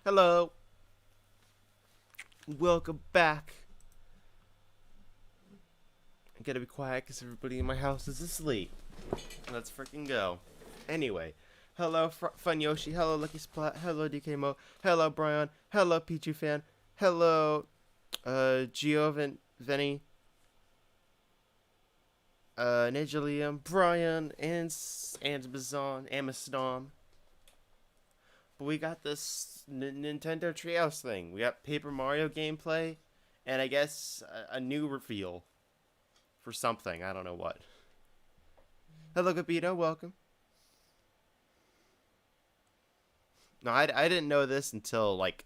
Hello, welcome back. I gotta be quiet because everybody in my house is asleep. Let's freaking go. Anyway, hello, Fun Yoshi. Hello, Lucky Splat. Hello, DK Mo. Hello, Brian. Hello, Pichu Fan. Hello, Venny. Nigelium, Brian, and Amazon. But we got this Nintendo Treehouse thing. We got Paper Mario gameplay, and I guess a new reveal for something. I don't know what. Hello, Gabito. Welcome. No, I didn't know this until like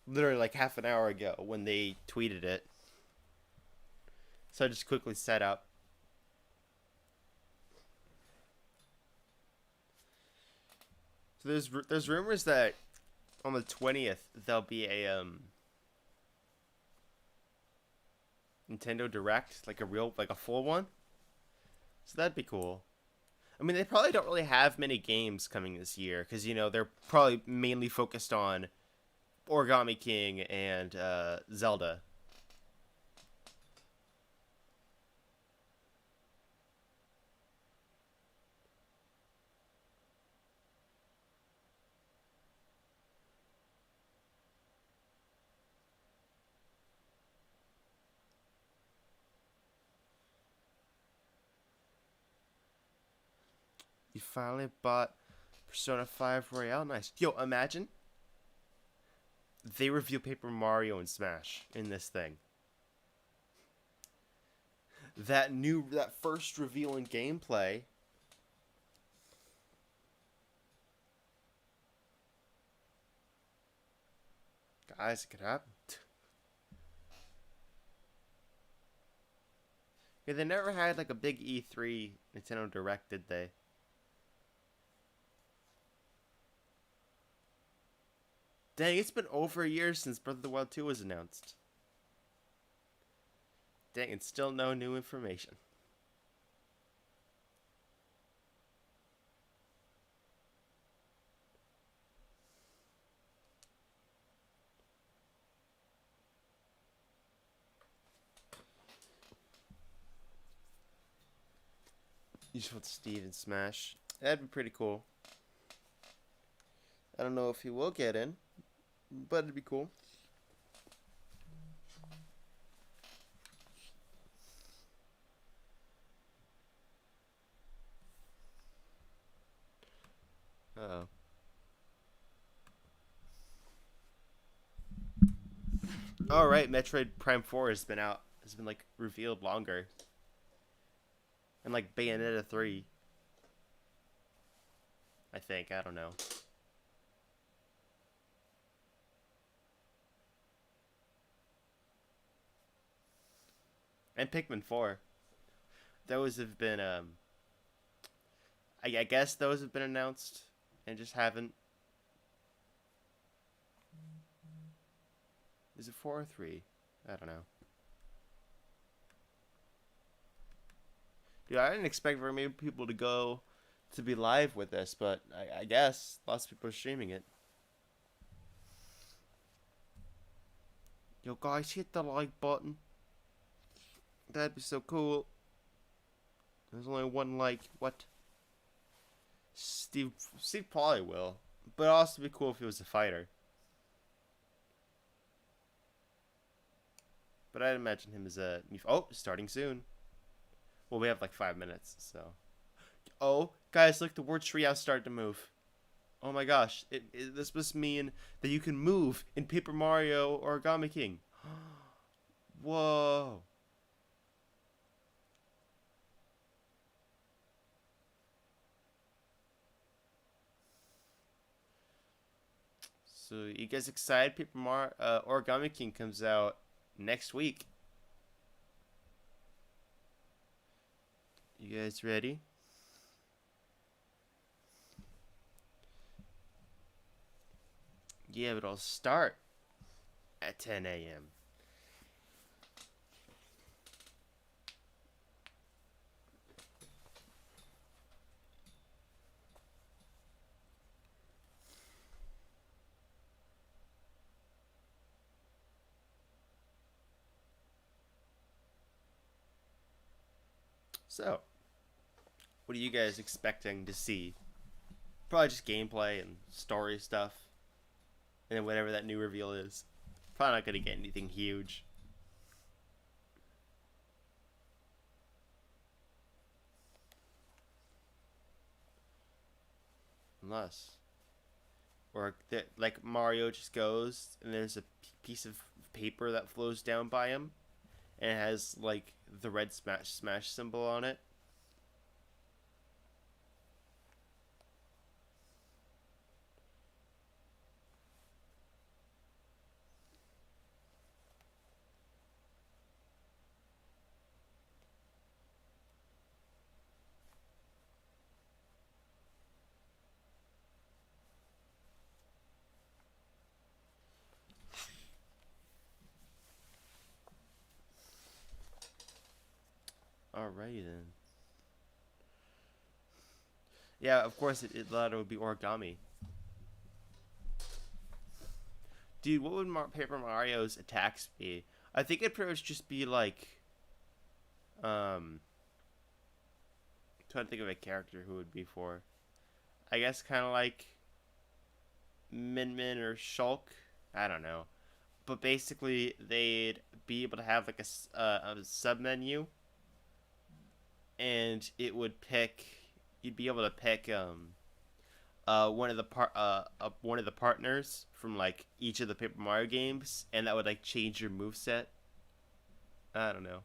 literally like half an hour ago when they tweeted it. So I just quickly set up. So there's rumors that on the 20th there'll be a Nintendo Direct, like a full one. So that'd be cool. I mean, they probably don't really have many games coming this year because they're probably mainly focused on Origami King and Zelda. You finally bought Persona 5 Royale. Nice. Yo, imagine they review Paper Mario and Smash in this thing. That first reveal in gameplay. Guys, it could happen. Yeah, they never had like a big E3 Nintendo Direct, did they? Dang, it's been over a year since Breath of the Wild 2 was announced. Dang, and still no new information. You just want Steve and Smash. That'd be pretty cool. I don't know if he will get in, but it'd be cool. Uh-oh. Alright, Metroid Prime 4 has been like revealed longer. And like Bayonetta 3. I think, I don't know. And Pikmin 4. Those have been I guess those have been announced and just haven't. Is it 4 or 3? I don't know. Dude, I didn't expect very many people to go to be live with this, but I guess lots of people are streaming it. Yo, guys, hit the like button. That'd be so cool. There's only one like. What? Steve probably will, but it'd also be cool if he was a fighter. But I'd imagine him as a. Oh, starting soon. Well, we have like 5 minutes, so. Oh, guys, look, the word treehouse started to move. Oh my gosh, this must mean that you can move in Paper Mario Origami King. Whoa. So, you guys excited? Paper Mario Origami King comes out next week. You guys ready? Yeah, but it'll start at 10 a.m. So, what are you guys expecting to see? Probably just gameplay and story stuff, and then whatever that new reveal is. Probably not gonna get anything huge. Unless. Or that, like, Mario just goes and there's a piece of paper that flows down by him, and it has, like, the red smash symbol on it. Alrighty then. Yeah, of course it thought it would be origami. Dude, what would Paper Mario's attacks be? I think it'd pretty much just be like, trying to think of a character who would be for. I guess kind of like Min Min or Shulk. I don't know. But basically, they'd be able to have like a sub menu, and it would pick. You'd be able to pick one of the partners from like each of the Paper Mario games, and that would like change your move set. I don't know.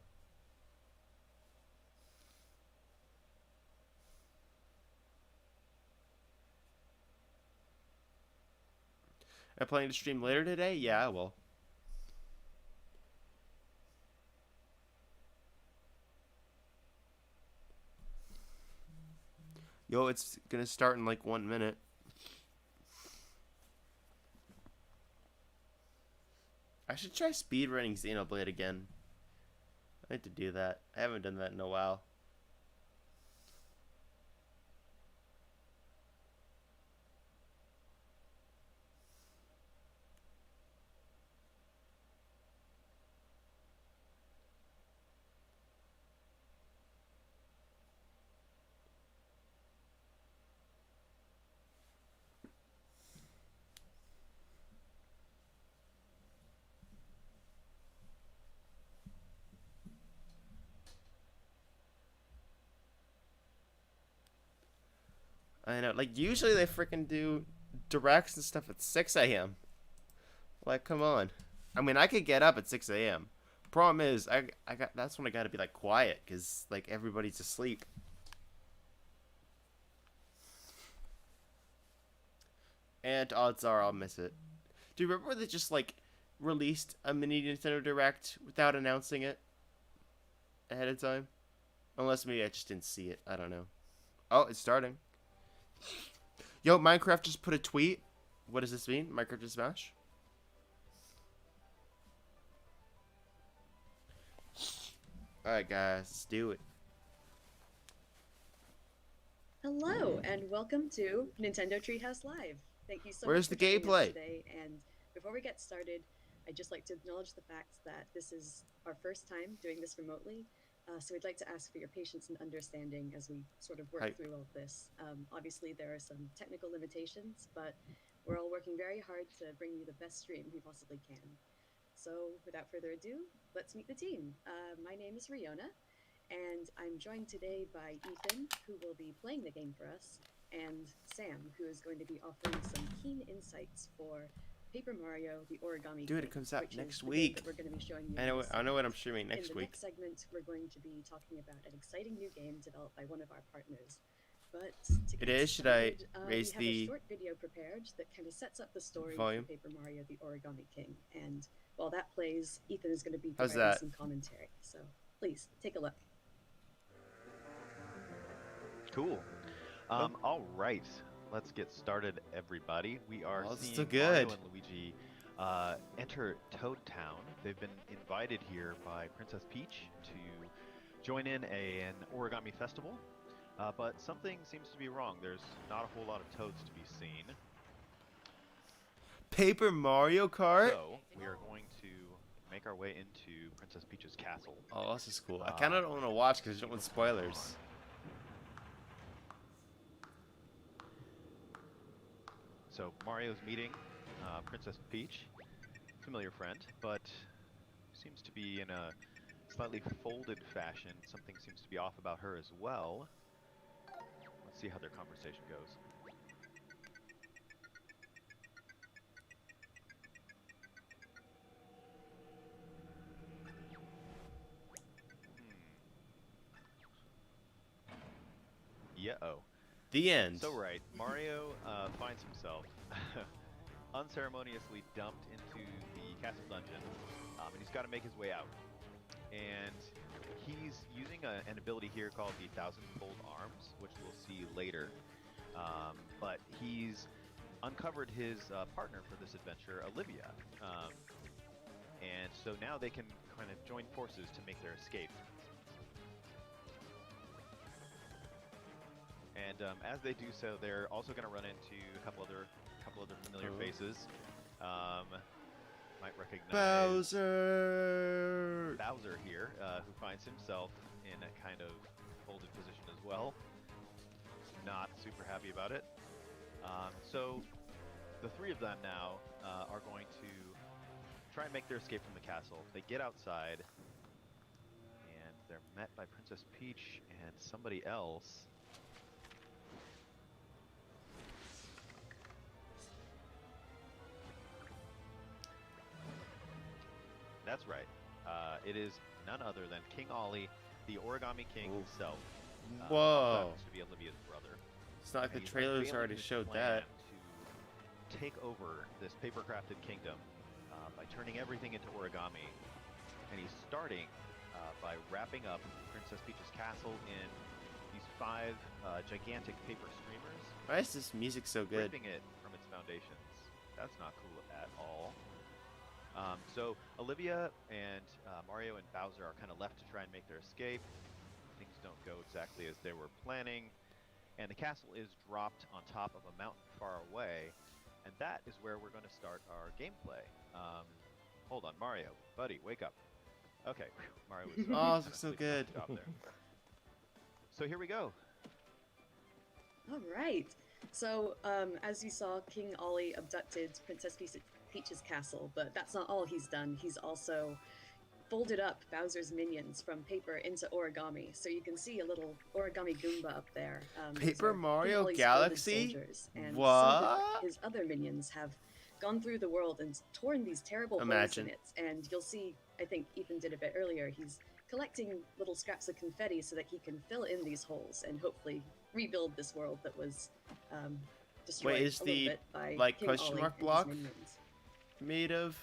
Am I planning to stream later today? Yeah, I will. Yo, it's gonna start in like 1 minute. I should try speedrunning Xenoblade again. I need to do that. I haven't done that in a while. I know. Like, usually they freaking do directs and stuff at 6 a.m. Like, come on. I mean, I could get up at 6 a.m. Problem is, I got that's when I gotta be like quiet because like everybody's asleep. And odds are I'll miss it. Do you remember they just like released a mini Nintendo Direct without announcing it ahead of time? Unless maybe I just didn't see it. I don't know. Oh, it's starting. Yo, Minecraft just put a tweet. What does this mean? Minecraft to Smash? Alright, guys, let's do it. Hello and welcome to Nintendo Treehouse Live. Thank you so Where's much the for joining us gameplay? today. And before we get started, I'd just like to acknowledge the fact that this is our first time doing this remotely. So we'd like to ask for your patience and understanding as we sort of work Hype. through all of this. Obviously, there are some technical limitations, but we're all working very hard to bring you the best stream we possibly can. So without further ado, let's meet the team. My name is Riona, and I'm joined today by Ethan, who will be playing the game for us, and Sam, who is going to be offering some keen insights for Paper Mario: The Origami Dude, King, it comes out which next is the game week. that we're going to be showing you. I know what I'm streaming next in the week. next segment, we're going to be talking about an exciting new game developed by one of our partners. But to It get is. Should I started, raise we have the a short video prepared that kind of sets up the story volume? for Paper Mario: The Origami King. And while that plays, Ethan is going to be How's providing that? some commentary. So please take a look. Cool. Oh. All right, let's get started, everybody. We are Oh, it's seeing so good. Mario and Luigi enter Toad Town. They've been invited here by Princess Peach to join in an origami festival, but something seems to be wrong. There's not a whole lot of toads to be seen. Paper Mario Kart? So we are going to make our way into Princess Peach's castle. Oh, this is cool. I kind of don't want to watch because I don't want spoilers. So Mario's meeting Princess Peach, familiar friend, but seems to be in a slightly folded fashion. Something seems to be off about her as well. Let's see how their conversation goes. Yeah-oh. The end. So right, Mario finds himself unceremoniously dumped into the castle dungeon, and he's got to make his way out. And he's using an ability here called the Thousand-Fold Arms, which we'll see later. But he's uncovered his partner for this adventure, Olivia. And so now they can kind of join forces to make their escape. And as they do so, they're also going to run into a couple other familiar faces. Might recognize Bowser here, who finds himself in a kind of folded position as well. Not super happy about it. So the three of them now are going to try and make their escape from the castle. They get outside, and they're met by Princess Peach and somebody else. That's right. It is none other than King Ollie, the Origami King himself. Whoa. Happens to be Olivia's brother. It's not like the And he's trailers unveiling already his showed plan that. To take over this paper-crafted kingdom by turning everything into origami. And he's starting by wrapping up Princess Peach's castle in these 5 gigantic paper streamers. Why is this music so good? Ripping it from its foundations. That's not cool at all. So Olivia and Mario and Bowser are kind of left to try and make their escape. Things don't go exactly as they were planning, and the castle is dropped on top of a mountain far away, and that is where we're going to start our gameplay. Hold on, Mario, buddy, wake up. Okay, Mario was Oh, this looks so good. job there. So here we go. All right. So, as you saw, King Ollie abducted Princess Peach's castle, but that's not all he's done. He's also folded up Bowser's minions from paper into origami. So you can see a little origami Goomba up there. These Paper are King Mario Ollie's Galaxy? folded soldiers, and What? some of his other minions have gone through the world and torn these terrible holes Imagine. in it. And you'll see, I think Ethan did a bit earlier, he's collecting little scraps of confetti so that he can fill in these holes and hopefully rebuild this world that was destroyed Wait, is a little the, bit by like, King question Ollie mark and his block minions. made of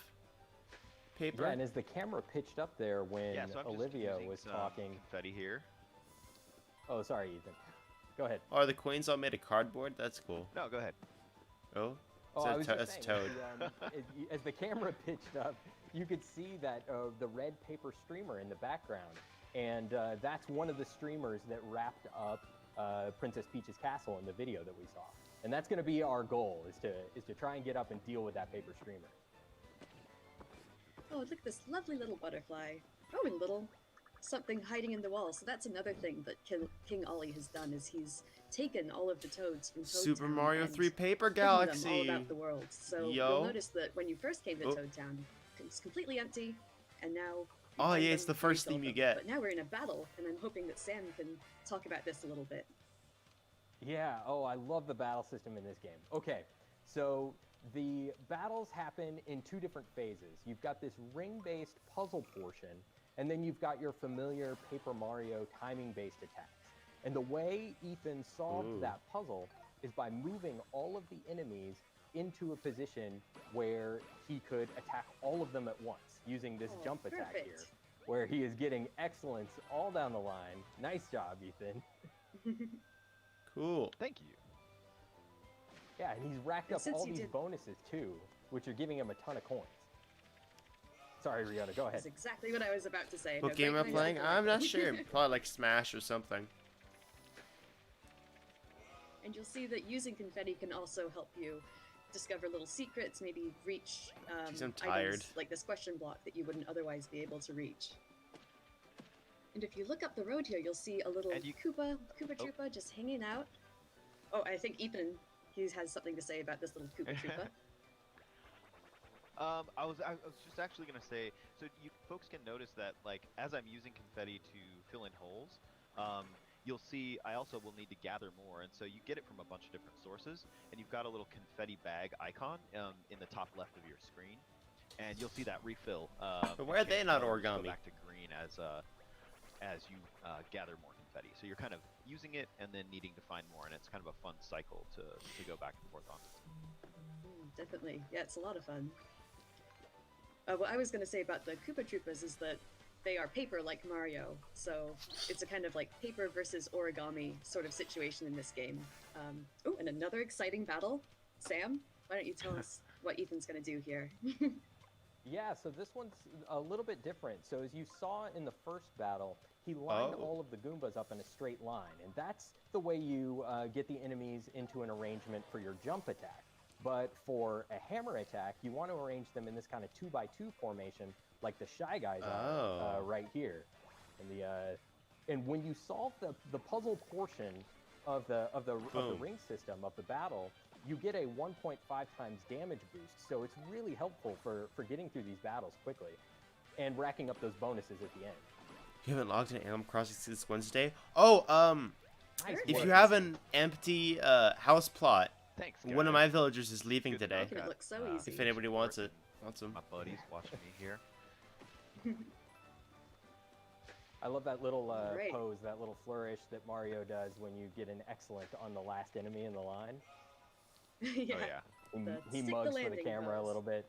paper? Yeah, and as the camera pitched up there when Yeah, so I'm just Olivia using was some talking. confetti here. Oh, sorry, Ethan. Go ahead. Oh, are the coins all made of cardboard? That's cool. No, go ahead. Oh? Oh, So I was just that's saying, Toad. as the camera pitched up, you could see that the red paper streamer in the background, and that's one of the streamers that wrapped up Princess Peach's castle in the video that we saw. And that's going to be our goal, is to try and get up and deal with that paper streamer. Oh, look at this lovely little butterfly. Oh, and little something hiding in the wall. So that's another thing that King Ollie has done, is he's taken all of the toads from Toad Super Town Mario and 3 Paper hidden them Galaxy. all about the world. So Yo. you'll notice that when you first came to Oh. Toad Town, it's completely empty, and now you Oh, find yeah, it's them, the first refill theme you them. get. But now we're in a battle, and I'm hoping that Sam can talk about this a little bit. Yeah, oh, I love the battle system in this game. Okay, so the battles happen in 2 different phases. You've got this ring-based puzzle portion, and then you've got your familiar Paper Mario timing-based attacks. And the way Ethan solved Ooh. that puzzle is by moving all of the enemies into a position where he could attack all of them at once, using this Oh, jump attack perfect. here, where he is getting excellence all down the line. Nice job, Ethan. Cool. Thank you. Yeah, and he's racked And up since all you these did- bonuses too, which are giving him a ton of coins. Sorry, Rihanna, go ahead. That's exactly what I was about to say. What No, game great am I minds playing? think I'm not alike. sure. Probably like Smash or something. And you'll see that using confetti can also help you discover little secrets, maybe reach Jeez, I'm tired. items like this question block that you wouldn't otherwise be able to reach. And if you look up the road here, you'll see a little And Koopa Troopa just hanging out. Oh, I think Ethan, he has something to say about this little Koopa Troopa. I was just actually gonna say, so you folks can notice that, like, as I'm using confetti to fill in holes, you'll see I also will need to gather more, and so you get it from a bunch of different sources, and you've got a little confetti bag icon in the top left of your screen, and you'll see that refill. But why are they change not colors, go origami? back to green as you gather more confetti. So you're kind of using it and then needing to find more, and it's kind of a fun cycle to go back and forth on. Definitely. Yeah, it's a lot of fun. What I was going to say about the Koopa Troopas is that they are paper like Mario, so it's a kind of like paper versus origami sort of situation in this game. Oh, and another exciting battle. Sam, why don't you tell us what Ethan's going to do here? Yeah, so this one's a little bit different. So as you saw in the first battle, he lined Oh. all of the Goombas up in a straight line, and that's the way you get the enemies into an arrangement for your jump attack. But for a hammer attack, you want to arrange them in this kind of 2x2 formation, like the Shy Guys are Oh. right here. And when you solve the puzzle portion of the Boom. ring system of the battle, you get a 1.5 times damage boost. So it's really helpful for getting through these battles quickly and racking up those bonuses at the end. You haven't logged into Animal Crossing since Wednesday? Oh, Nice if work. you have an empty house plot, Thanks, one of guys. my villagers is leaving Good to today. know Making it look so easy. If anybody wants it, wants them. My buddies watching me here. I love that little Great. pose, that little flourish that Mario does when you get an excellent on the last enemy in the line. Yeah. Oh yeah. He stick the mugs for the landing camera a pose. little bit.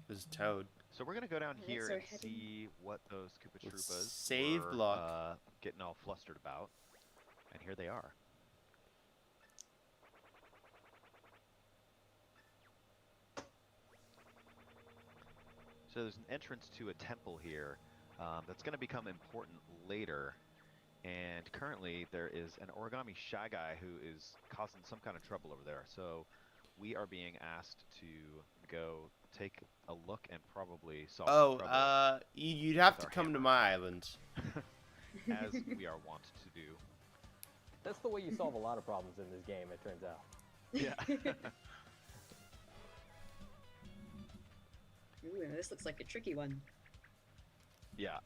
This is Toad. So we're gonna go down Alright, here so and heading- see what those Koopa Let's Troopas save were block. getting all flustered about, and here they are. So there's an entrance to a temple here that's going to become important later. And currently there is an origami Shy Guy who is causing some kind of trouble over there. So we are being asked to go take a look and probably solve Oh, the trouble you'd have with to our come to hammer. my island. as we are wont to do. That's the way you solve a lot of problems in this game, it turns out. Yeah. Ooh, this looks like a tricky one. Yeah.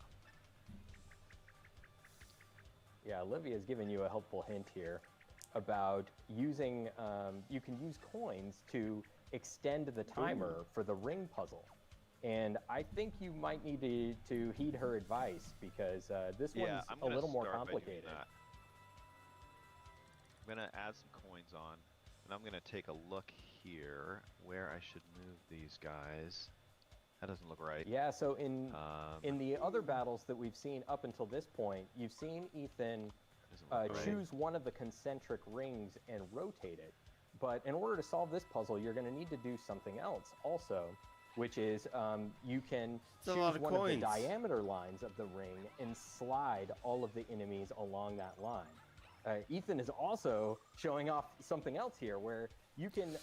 Yeah, Olivia's given you a helpful hint here about using, you can use coins to extend the timer for the ring puzzle. And I think you might need to heed her advice because this Yeah, one's I'm a gonna little more start by doing complicated. that. I'm gonna add some coins on, and I'm gonna take a look here where I should move these guys. That doesn't look right. Yeah, so in Um, the other battles that we've seen up until this point, you've seen Ethan doesn't look right. choose one of the concentric rings and rotate it. But in order to solve this puzzle, you're going to need to do something else also, which is you can It's a choose lot of one of the coins. diameter lines of the ring and slide all of the enemies along that line. Ethan is also showing off something else here where you can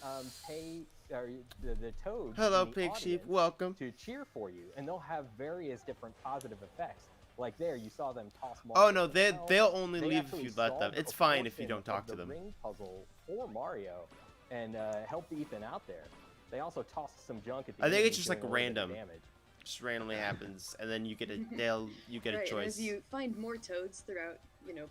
pay the toads Hello, in the Pig Sheep. audience Welcome. to cheer for you, and they'll have various different positive effects. Like there, you saw them toss Oh Mario no, themselves. they'll only They leave if actually you let them. solved It's a fine if you portion don't talk of to the them. ring puzzle for Mario, and helped Ethan out there. They also tossed some junk at the I think enemy, it's just, doing like, a little bit of random. damage. Just randomly happens, and then you get a you get a Right, and choice. as you find more toads throughout,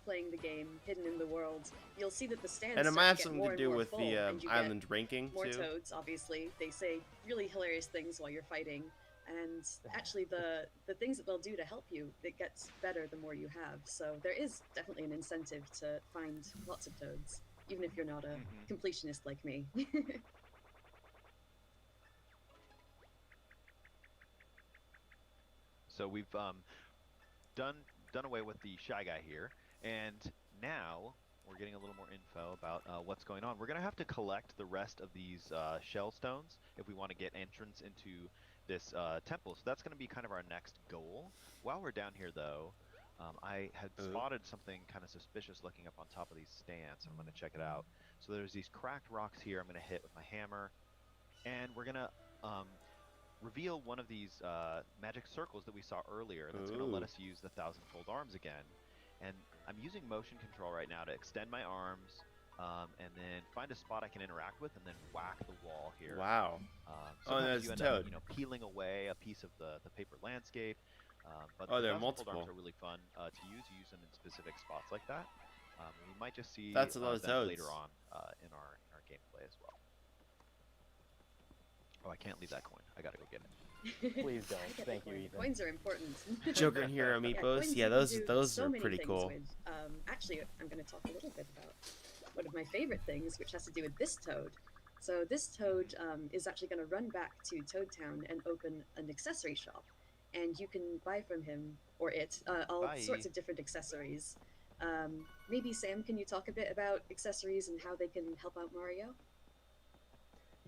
playing the game, hidden in the world, you'll see that the stands And it start might have get something more to and do more with full, the and you get island ranking more too. toads, obviously. They say really hilarious things while you're fighting, and actually the things that they'll do to help you, it gets better the more you have. So there is definitely an incentive to find lots of toads, even if you're not a completionist like me. So we've done away with the Shy Guy here, and now we're getting a little more info about what's going on. We're gonna have to collect the rest of these shell stones if we want to get entrance into this temple. So that's gonna be kind of our next goal. While we're down here, though, I had Ooh. spotted something kind of suspicious looking up on top of these stands. I'm going to check it out. So there's these cracked rocks here. I'm going to hit with my hammer, and we're going to reveal one of these magic circles that we saw earlier. That's going to let Ooh. us use the thousand-fold arms again. And I'm using motion control right now to extend my arms, and then find a spot I can interact with, and then whack the wall here. Wow. Oh, Sometimes there's you end Toad. up, peeling away a piece of the paper landscape. But Oh, the there are thousand-fold multiple. arms are really fun to use. You use them in specific spots like that. We might just see That's a lot of them toads. later on in our gameplay as well. Oh, I can't leave that coin. I gotta go get it. Please don't. I get the Thank you, coin. Ethan. Coins are important. Joker and Hero Yeah, Meepos. coins Yeah, you can those do those so are many pretty things cool. with. Actually, I'm going to talk a little bit about one of my favorite things, which has to do with this toad. So this toad is actually going to run back to Toad Town and open an accessory shop, and you can buy from him or it all Bye. sorts of different accessories. Maybe Sam, can you talk a bit about accessories and how they can help out Mario?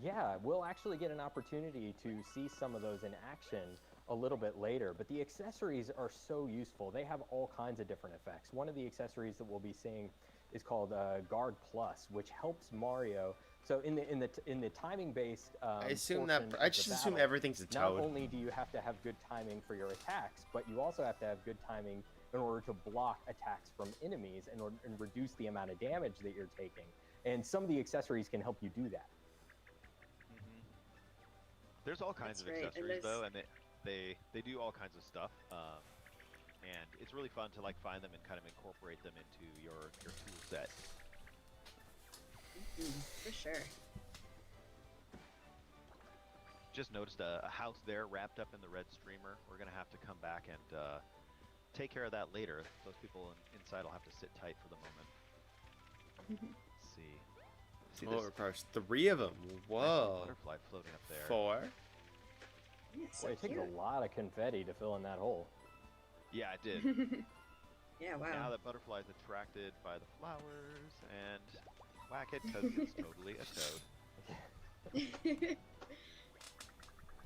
Yeah, we'll actually get an opportunity to see some of those in action a little bit later, but the accessories are so useful. They have all kinds of different effects. One of the accessories that we'll be seeing is called Guard Plus, which helps Mario. So in the timing based, I assume that I just assume everything's a not toad. only do you have to have good timing for your attacks, but you also have to have good timing in order to block attacks from enemies and reduce the amount of damage that you're taking. And some of the accessories can help you do that. There's all kinds That's of right, and accessories there's- though, and they do all kinds of stuff. And it's really fun to find them and kind of incorporate them into your tool set. For sure. Just noticed a house there wrapped up in the red streamer. We're gonna have to come back and take care of that later. Those people inside will have to sit tight for the moment. Let's see. See Oh, this of course, 3 of them. nice little Whoa. butterfly floating up there. 4. Yeah, so Boy, it takes cute. a lot of confetti to fill in that hole. Yeah, it did. Yeah, wow. Now that butterfly's attracted by the flowers, and whack it because it's totally a toad.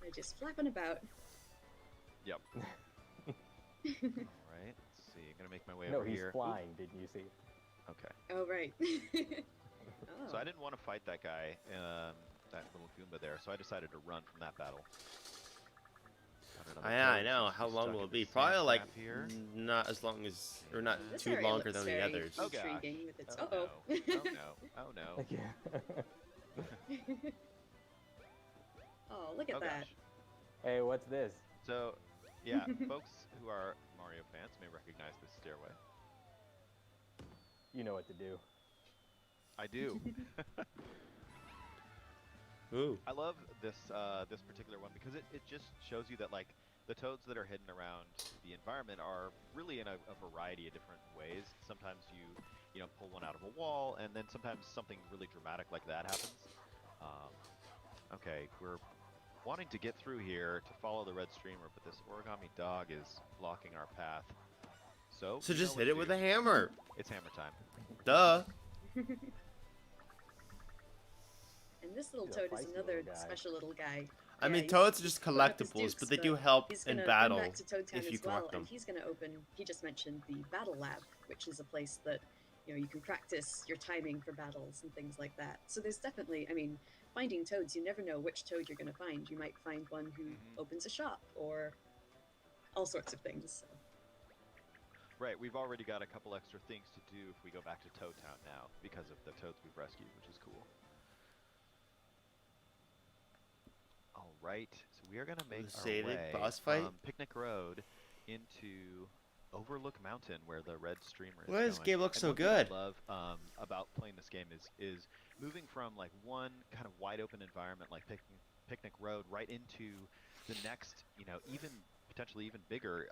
They're just flapping about. Yep. All right. Let's see. I'm gonna make my way No, over he's here. Oop, flying, didn't you see? okay. Oh, right. So I didn't want to fight that guy, that little Goomba there, so I decided to run from that battle. Got another Yeah, I toad know. who's How long stuck will in it be? this Probably sand like trap here. not as long as, or not This too area longer looks than the very others. Oh, gosh. intriguing with its. Oh, Uh-oh. no. Oh no. Oh no. Oh, look at Oh that. gosh. Hey, what's this? So, yeah, folks who are Mario fans may recognize this stairway. You know what to do. I do. Ooh. I love this this particular one because it just shows you that the toads that are hidden around the environment are really in a variety of different ways. Sometimes you pull one out of a wall, and then sometimes something really dramatic like that happens. Okay, we're wanting to get through here to follow the red streamer, but this origami dog is blocking our path. So So you just know what hit to it with do. a hammer. It's hammer time. Duh. And this little He's a toad is feisty another little guy. special little guy. I Yeah, mean, he's- toads are just he's put up his collectibles, dukes, but they do help he's in gonna battle run back to Toad Town if you as well, collect them. and he's going to open. He just mentioned the Battle Lab, which is a place that you can practice your timing for battles and things like that. So there's definitely, I mean, finding toads, you never know which toad you're going to find. You might find one who opens a shop or all sorts of things. So. Right, we've already got a couple extra things to do if we go back to Toad Town now because of the toads we've rescued, which is cool. All right, so we are gonna make our Sated way boss fight? from Picnic Road into Overlook Mountain, where the red streamer is Why does this going. game look And so one thing good? I love about playing this game is moving from one kind of wide open environment like Picnic Road right into the next, even potentially even bigger,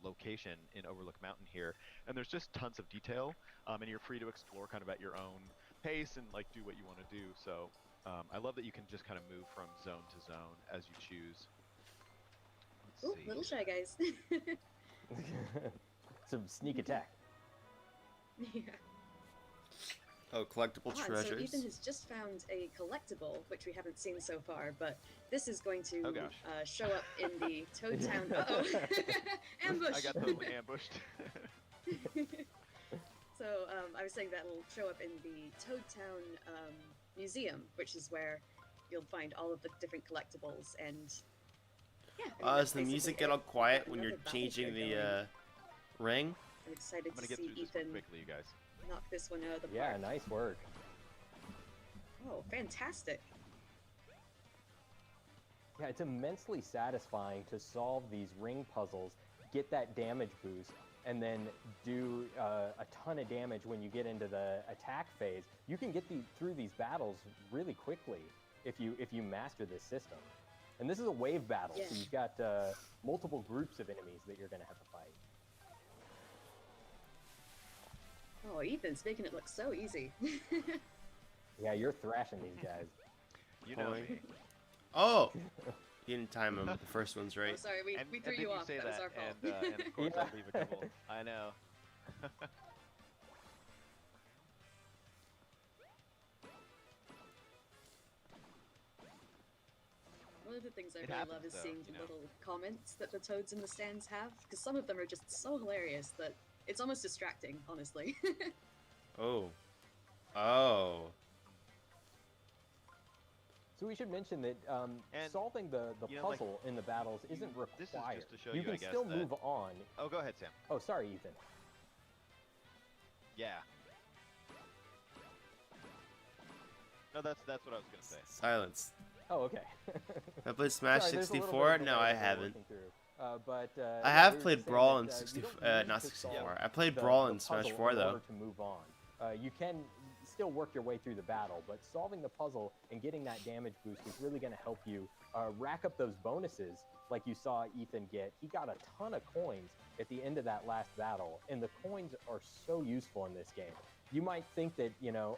location in Overlook Mountain here. And there's just tons of detail, and you're free to explore kind of at your own pace and do what you want to do. So I love that you can just kind of move from zone to zone as you choose. Let's Ooh, see. little shy guys. Some sneak attack. Yeah. Oh, collectible And so treasures. Ethan has just found a collectible, which we haven't seen so far, but this is going to Oh, gosh. show up in the Toad Town. Uh-oh. Ambush! I got totally ambushed. So I was saying that will show up in the Toad Town museum, which is where you'll find all of the different collectibles and. Yeah. I mean, Does that's the music basically get all it. We've quiet got when you're another changing battlefield the going. ring? I'm excited I'm gonna to get see through this one Ethan quickly, you guys. knock this one out of the Yeah, park. nice work. Oh, fantastic! Yeah, it's immensely satisfying to solve these ring puzzles, get that damage boost, and then do a ton of damage when you get into the attack phase. You can get through these battles really quickly if you master this system. And this is a wave battle, Yeah. so you've got multiple groups of enemies that you're going to have to fight. Oh, Ethan's making it look so easy. Yeah, you're thrashing these guys. You know Boy. me. Oh! You didn't time them. The first one's Oh, right. sorry, we And threw then you off. say That was our fault. and of course Yeah. I leave a couple. I know. One of the things I It really happens, love is though, seeing you the know. little comments that the toads in the stands have, because some of them are just so hilarious that it's almost distracting, honestly. Oh. Oh. So we should mention that And, solving the you know, like, puzzle in the battles isn't this is required. just to show you you, can I guess, still that- move on. Oh, go ahead, Sam. Oh, sorry, Ethan. Yeah. No, that's what I was gonna say. Silence. Oh, okay. I played Smash Sorry, there's a little bit 64? of No, delay I that we're haven't. working through. I Yeah, have we were played just Brawl saying in that, 60, you don't need not to 64. solve I played the Brawl in Smash puzzle 4 in though. order to move on. You can still work your way through the battle, but solving the puzzle and getting that damage boost is really going to help you rack up those bonuses like you saw Ethan get. He got a ton of coins at the end of that last battle, and the coins are so useful in this game. You might think that,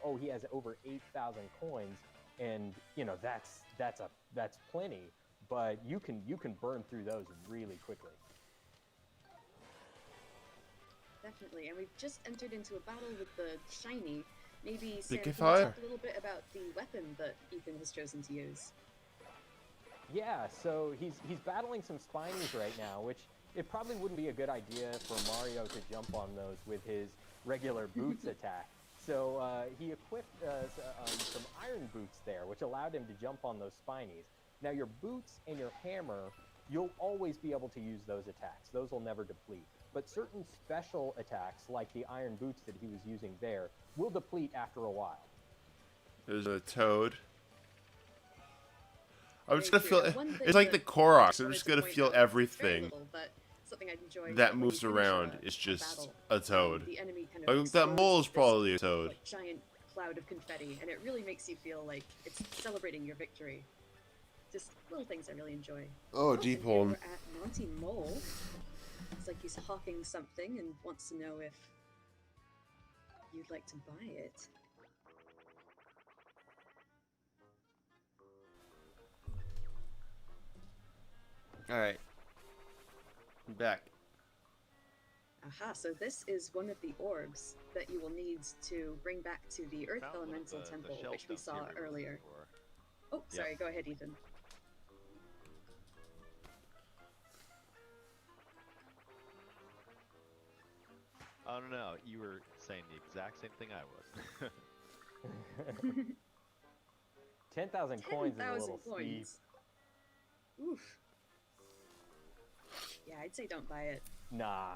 oh, he has over 8,000 coins, and that's plenty, but you can burn through those really quickly. Definitely, and we've just entered into a battle with the shiny. Maybe Sam, Pick can a you fire. talk a little bit about the weapon that Ethan has chosen to use? Yeah, so he's battling some Spinies right now, which it probably wouldn't be a good idea for Mario to jump on those with his regular boots attack. So he equipped some iron boots there, which allowed him to jump on those Spinies. Now your boots and your hammer, you'll always be able to use those attacks. Those will never deplete. But certain special attacks, like the iron boots that he was using there, will deplete after a while. There's a toad. I'm just Very gonna true. feel. One thing It's like the that Koroks. I I'm wanted just to gonna point feel out, it's very everything little, but something I'd enjoy that when you moves finish around. a It's just battle, a toad. the enemy kind of Like that explodes mole is this, probably a toad. like, giant cloud of confetti, and it really makes you feel like it's celebrating your victory. Just little things I really enjoy. Oh, and deep here hole. We're at Monty Mole. It's like he's hawking something and wants to know if you'd like to buy it. All right. I'm back. Aha, so this is one of the orbs that you will need to bring back to the Earth Found one of Elemental the Temple, shell which we stones saw here we were looking earlier. for. Oh, sorry, go ahead, Ethan. Oh no, you were saying the exact same thing I was. 10,000 coins is a 10,000 little steep. coins. Oof. Yeah, I'd say don't buy it. Nah.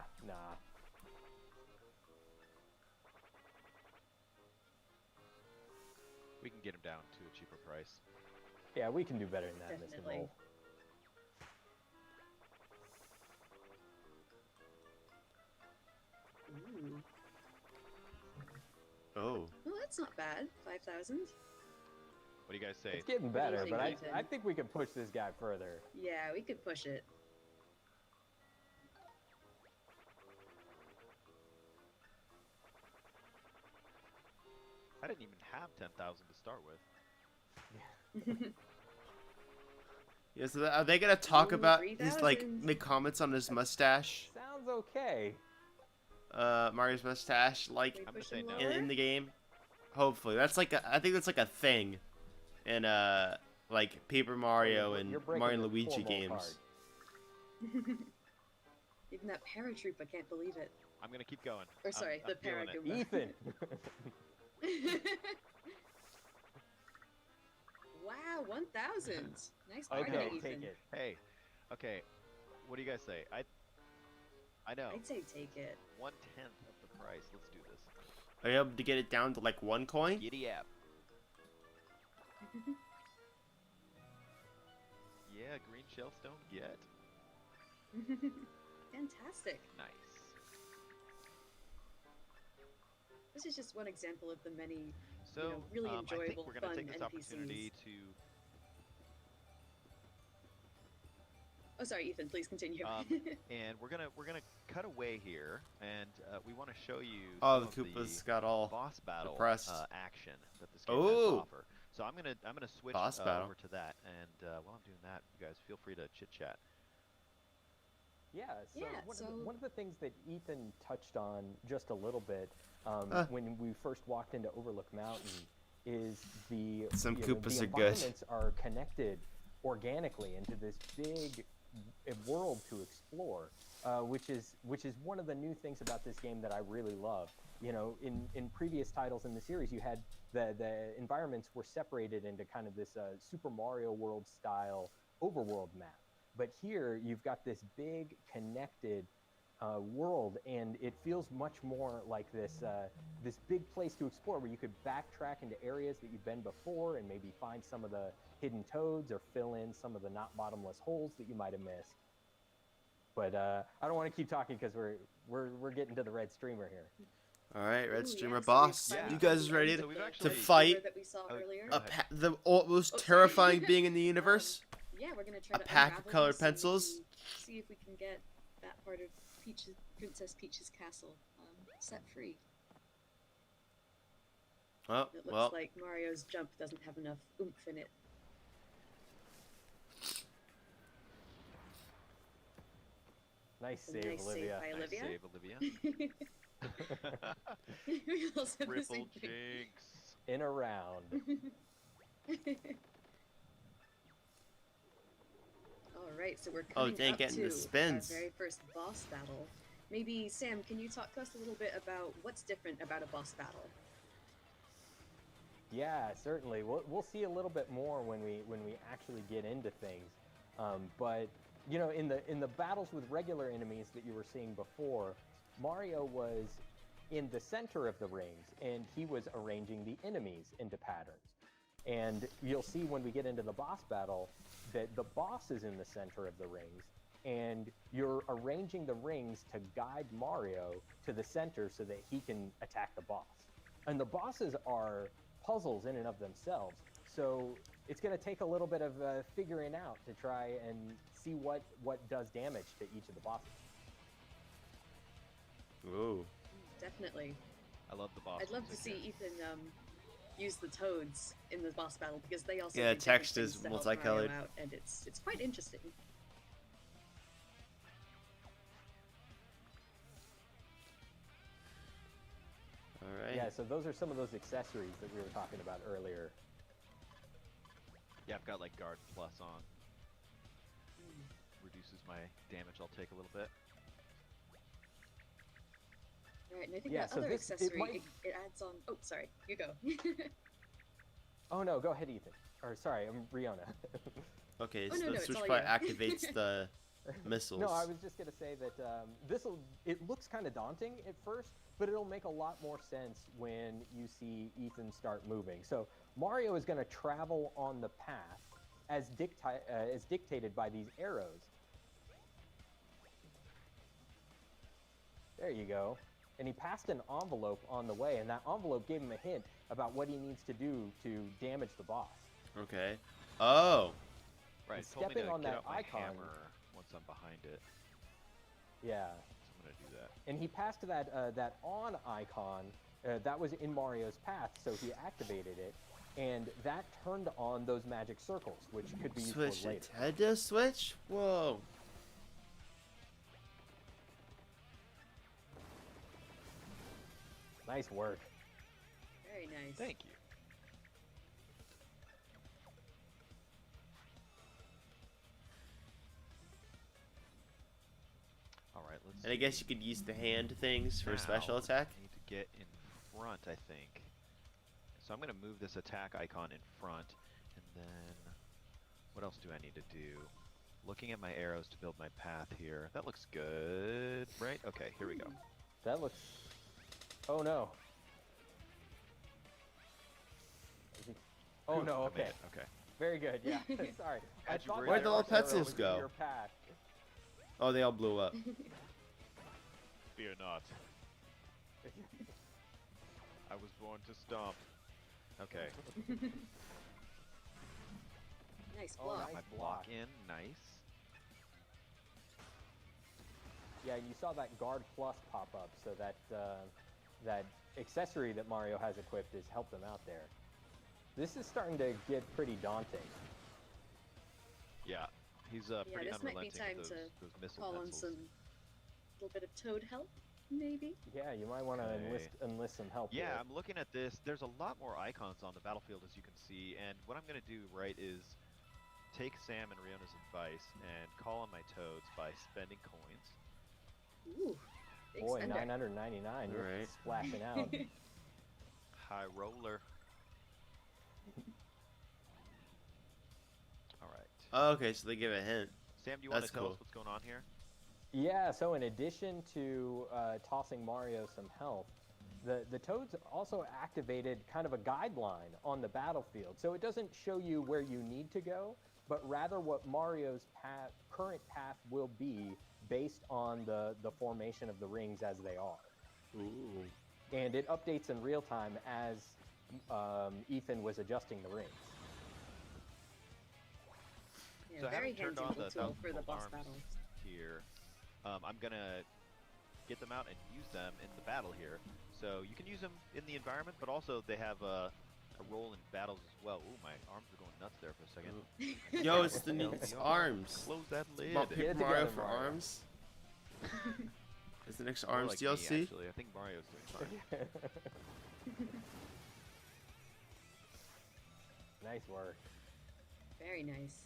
We can get him down to a cheaper price. Yeah, we can do better than that, Mr. Definitely. Mole. Ooh. Oh. Well, that's not bad. 5,000. What do you guys say? It's getting What do you better, think, but I Ethan? think we can push this guy further. Yeah, we could push it. I didn't even have 10,000 to start with. Yeah, so are they gonna talk Ooh, about his 3,000. make comments on his mustache? Sounds okay. Mario's mustache, like We I'm push gonna him say no. lower? in the game. Hopefully, I think that's like a thing, in like Paper Mario and You're breaking Mario and the Luigi formal games. card. Even that paratroop, I can't believe it. I'm gonna keep going. Or sorry, I'm the feeling it. Paragoomba. Ethan. Wow, 1,000. Nice Okay, bargain, Ethan. take it. Hey, okay. What do you guys say? I know. I'd say take it. 1/10 of the price. Let's do this. Are you able to get it down to like 1 coin? Giddy up. Yeah, green shellstone. Get. Fantastic. Nice. This is just one example of the many So, really I enjoyable, think we're gonna fun take this NPCs. opportunity to. Oh, sorry, Ethan. Please continue. And we're gonna cut away here, and we want to show you Oh, some the of Koopas got all boss battle depressed. action that this game has to Oh. offer. So I'm gonna switch Boss battle. over to that, and while I'm doing that, you guys feel free to chit chat. Yeah, so, Yeah, one of the things that Ethan touched on just a little bit when we first walked into Overlook Mountain is Some the Koopas are good. environments are connected organically into this big world to explore, which is one of the new things about this game that I really love. You know, in previous titles in the series, you had the environments were separated into kind of this Super Mario World style overworld map. But here you've got this big connected world, and it feels much more like this big place to explore, where you could backtrack into areas that you've been before and maybe find some of the hidden toads or fill in some of the not bottomless holes that you might have missed. But I don't want to keep talking because we're getting to the red streamer here. All right, Red Ooh, Streamer yeah, so boss. we've You guys ready So to, we've to actually- fight that we saw Oh, earlier. go ahead. the most Oh, sorry. terrifying being in the universe? Yeah, we're gonna try A to pack of unravel colored this so we pencils? can see if we can get that part of Princess Peach's castle set free. Oh, It looks well, like Mario's jump doesn't have enough oomph in it. Nice A save, nice save Olivia. by Nice Olivia. save, Olivia. We also have the Triple same thing. jinx. In a round. Alright, so we're Oh, coming dang, up getting to the spins. our very first boss battle. Maybe, Sam, can you talk to us a little bit about what's different about a boss battle? Yeah, certainly. We'll see a little bit more when we actually get into things. But you know, in the battles with regular enemies that you were seeing before, Mario was in the center of the rings, and he was arranging the enemies into patterns. And you'll see when we get into the boss battle that the boss is in the center of the rings, and you're arranging the rings to guide Mario to the center so that he can attack the boss. And the bosses are puzzles in and of themselves, so it's going to take a little bit of figuring out to try and see what does damage to each of the bosses. ooh. Definitely. I love the boss. I'd love to music see here. Ethan use the toads in the boss battle because they also Yeah, do different text is things to help multicolored. Mario out, and it's quite interesting. All right. Yeah, so those are some of those accessories that we were talking about earlier. Yeah, I've got like guard plus on. Reduces my damage I'll take a little bit. Right, and I think Yeah, that so other this- it accessory, might- it adds on... Oh, sorry, you go. Oh no, go ahead, Ethan. Or sorry, I'm Riona. Okay, Oh, so no, the it's switch all part you. activates the missiles. No, I was just gonna say that it looks kind of daunting at first, but it'll make a lot more sense when you see Ethan start moving. So Mario is gonna travel on the path as dictated by these arrows. There you go. And he passed an envelope on the way, and that envelope gave him a hint about what he needs to do to damage the boss. Okay. Oh. Right, And it told me stepping to on get that out my icon- hammer once I'm behind it. Yeah. So I'm gonna do that. And he passed that on icon that was in Mario's path, so he activated it, and that turned on those magic circles, which could be used Switch for it. later. Head to switch? Whoa. Nice work. Very nice. Thank you. All right, let's. And I guess you could use the hand things for a special Now, attack. I need to get in front, I think. So I'm going to move this attack icon in front, and then what else do I need to do? Looking at my arrows to build my path here. That looks good, right? Okay, here we go. That looks. Oh no. Oh no. I made Okay. it, okay. Very good. Yeah. Sorry. I Had you thought worried Where'd my all arrow the pencils was in go? your path. Oh, they all blew up. Fear not. I was born to stomp. Okay. Nice Oh, block. nice. My block in, nice. Yeah, you saw that guard plus pop up, so that that accessory that Mario has equipped has helped him out there. This is starting to get pretty daunting. Yeah, he's pretty this might be unrelenting time with to those missile Call on pencils. some little bit of Toad help, maybe. Yeah, you might want to Okay. enlist some help. Yeah, here. I'm looking at this. There's a lot more icons on the battlefield, as you can see, and what I'm going to do, right, is take Sam and Riona's advice and call on my toads by spending coins. Ooh, big Boy, spender. 999. You're Alright. splashing out. High roller. All right. Oh, okay, so they give a hint. Sam, do you want to That's tell cool. us what's going on here? Yeah, so in addition to tossing Mario some health, the Toads also activated kind of a guideline on the battlefield. So it doesn't show you where you need to go, but rather what Mario's current path will be based on the formation of the rings as they are. Ooh. And it updates in real time as Ethan was adjusting the rings. Yeah, So very having turned on handy the tool for the 1,000 boss arms battles. here, I'm gonna get them out and use them in the battle here. So you can use them in the environment, but also they have a role in battles as well. Ooh, my arms are going nuts there for a second. Yo, it's the Help new it's me out. arms. Close that lid. About Get Paper it Mario together, for Mario. arms. Is the next More arms like me, DLC? actually. I think Mario's doing fine. Nice work. Very nice.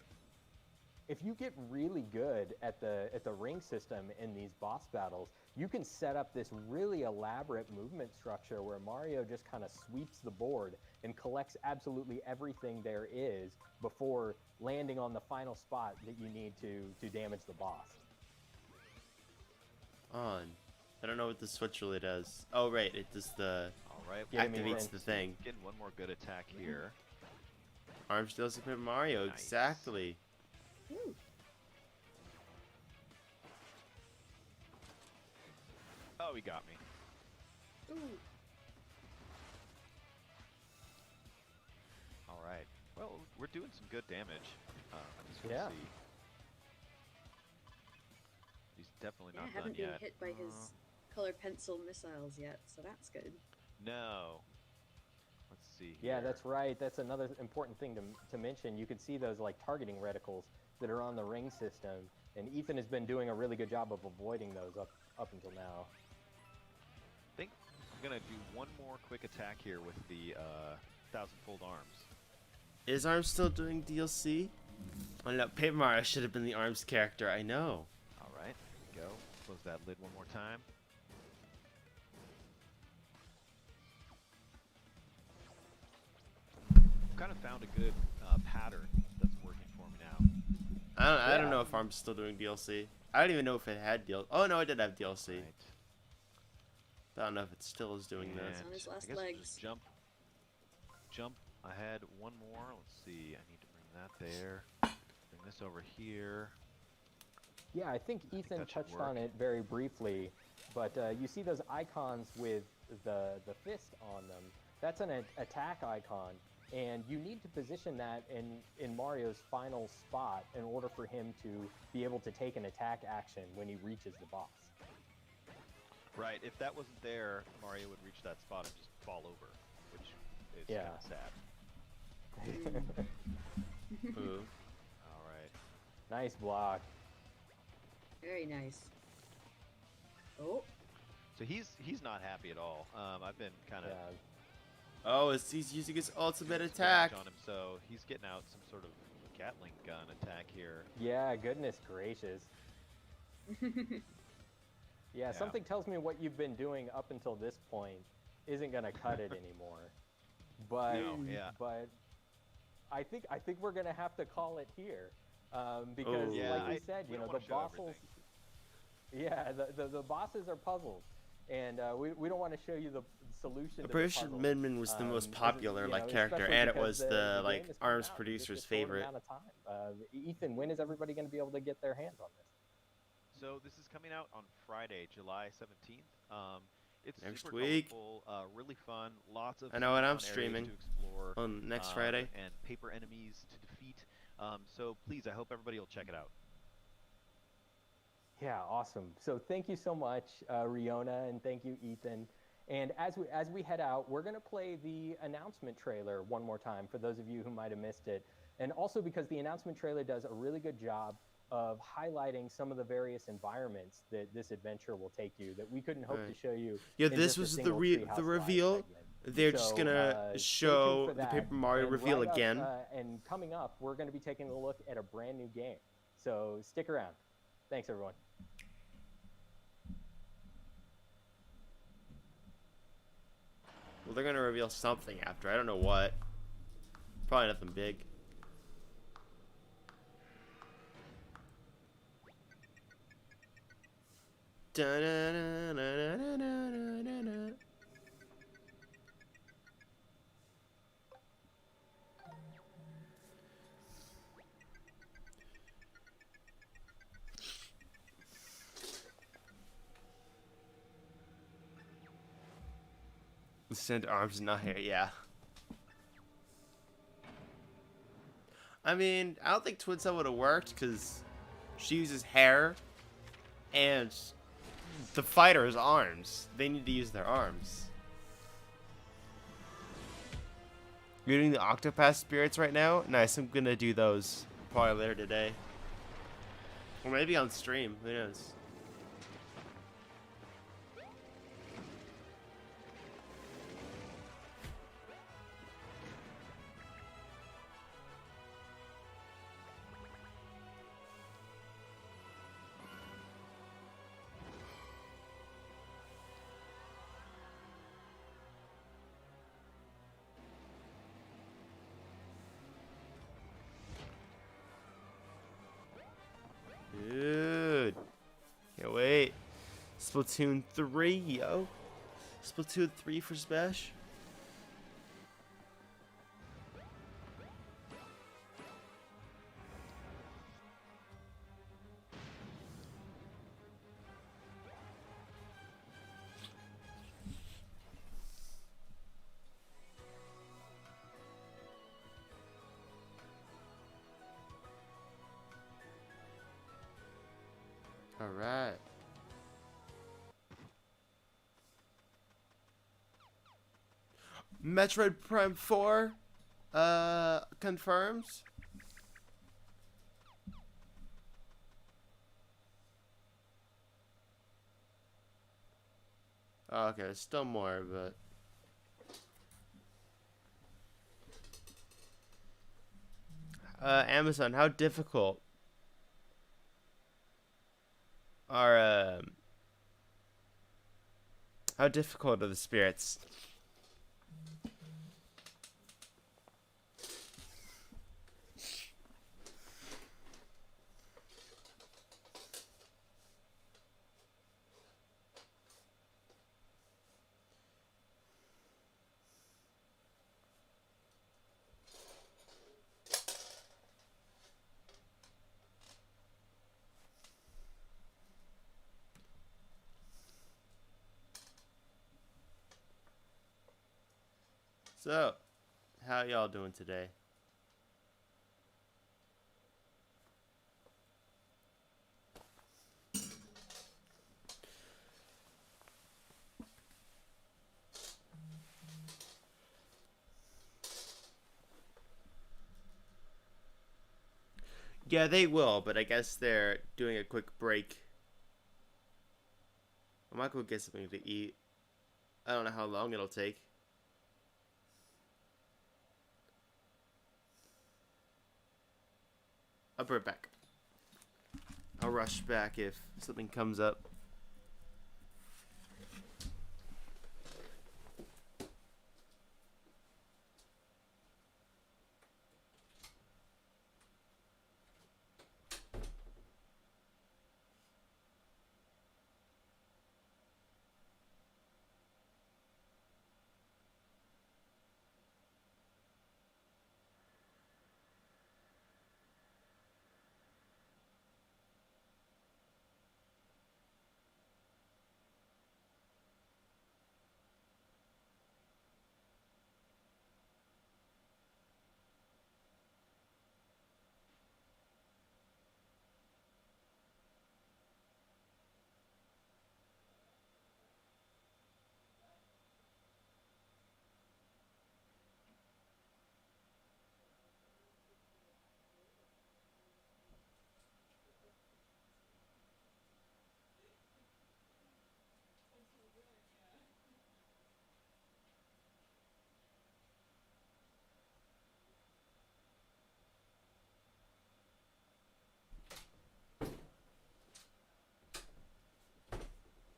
If you get really good at the ring system in these boss battles, you can set up this really elaborate movement structure where Mario just kind of sweeps the board and collects absolutely everything there is before landing on the final spot that you need to damage the boss. On. I don't know what the switch really does. Oh, right, it does the All right, Yeah, I mean, activates then- the thing. getting one more good attack here. Arms DLC Paper Mario, Nice. exactly. Ooh. Oh, he got me. Ooh. All right. Well, we're doing some good damage. As you Yeah. can see. He's definitely Yeah, not haven't done been yet. hit by his colored pencil missiles yet, so that's good. No. Let's see. Yeah, here. that's right. That's another important thing to mention. You can see those like targeting reticles that are on the ring system, and Ethan has been doing a really good job of avoiding those up until now. I think I'm gonna do one more quick attack here with the 1,000-fold arms. Is Arms still doing DLC? Oh no, Paper Mario should have been the Arms character, I know. All right, here we go. Close that lid one more time. Kind of found a good pattern that's working for me now. I don't Yeah. know if Arms is still doing DLC. I don't even know if it had DLC. Oh no, it did have DLC. Right. But I don't know if it still is doing that. on his And last I guess we'll legs. just jump ahead one more. Let's see. I need to bring that there. Bring this over here. Yeah, I think Ethan that should touched on work. it very briefly, but you see those icons with the fist on them. That's an attack icon, and you need to position that in Mario's final spot in order for him to be able to take an attack action when he reaches the boss. Right. If that wasn't there, Mario would reach that spot and just fall over, which is Yeah. kind of sad. Ooh. All right. Nice block. Very nice. Oh, So he's not happy at all. I've been kind of Yeah. Oh, he's using his ultimate Damage attack. on him, so he's getting out some sort of Gatling gun attack here. Yeah, goodness gracious. Yeah, something tells me what you've been doing up until this point isn't gonna cut it anymore. But No, yeah. but I think we're gonna have to call it here, because Oh. Yeah, like we said, we you know, don't the wanna show bosses. everything. Yeah, the bosses are puzzles, and we don't want to show you the solution. I'm to pretty the sure puzzle. Min was the most popular you like know, character, especially and it because was the game like is coming ARMS out in producer's just a short favorite. amount of time. Ethan, when is everybody going to be able to get their hands on this? So this is coming out on Friday, July 17th. It's Next super week. colorful, really fun, lots of I know, and I'm fun areas streaming to explore on next Friday. and paper enemies to defeat. So please, I hope everybody will check it out. Yeah, awesome. So thank you so much, Riona, and thank you, Ethan. And as we head out, we're going to play the announcement trailer one more time for those of you who might have missed it. And also because the announcement trailer does a really good job of highlighting some of the various environments that this adventure will take you that we couldn't hope to Right. show you. Yeah, in this just a was single the Treehouse Live reveal. segment. They're just So, gonna stay tuned show for the that. Paper Mario And reveal right up, again. and coming up, we're going to be taking a look at a brand new game. So stick around. Thanks, everyone. Well, they're gonna reveal something after. I don't know what. Probably nothing big. Da-na-na-na-na-na-na-na. Send arms not here, yeah. I mean, I don't think Twin Cell would have worked because she uses hair and the fighter's arms. They need to use their arms. You're doing the Octopath spirits right now? Nice, I'm gonna do those probably later today. Or maybe on stream, who knows? Dude. Can't wait. Splatoon 3, yo. Splatoon 3 for Smash. Alright. Metroid Prime 4 confirms. Oh, okay, there's still more, but Amazon, how difficult are how difficult are the spirits? So, how y'all doing today? Yeah, they will, but I guess they're doing a quick break. I might go get something to eat. I don't know how long it'll take. I'll be right back. I'll rush back if something comes up.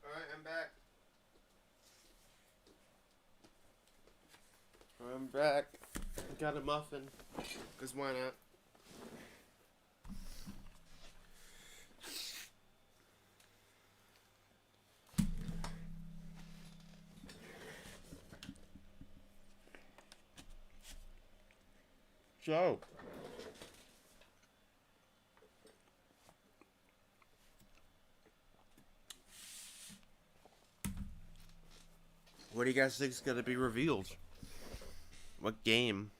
Alright, I'm back. I'm back. Got a muffin. Because why not? So, what do you guys think is going to be revealed? What game?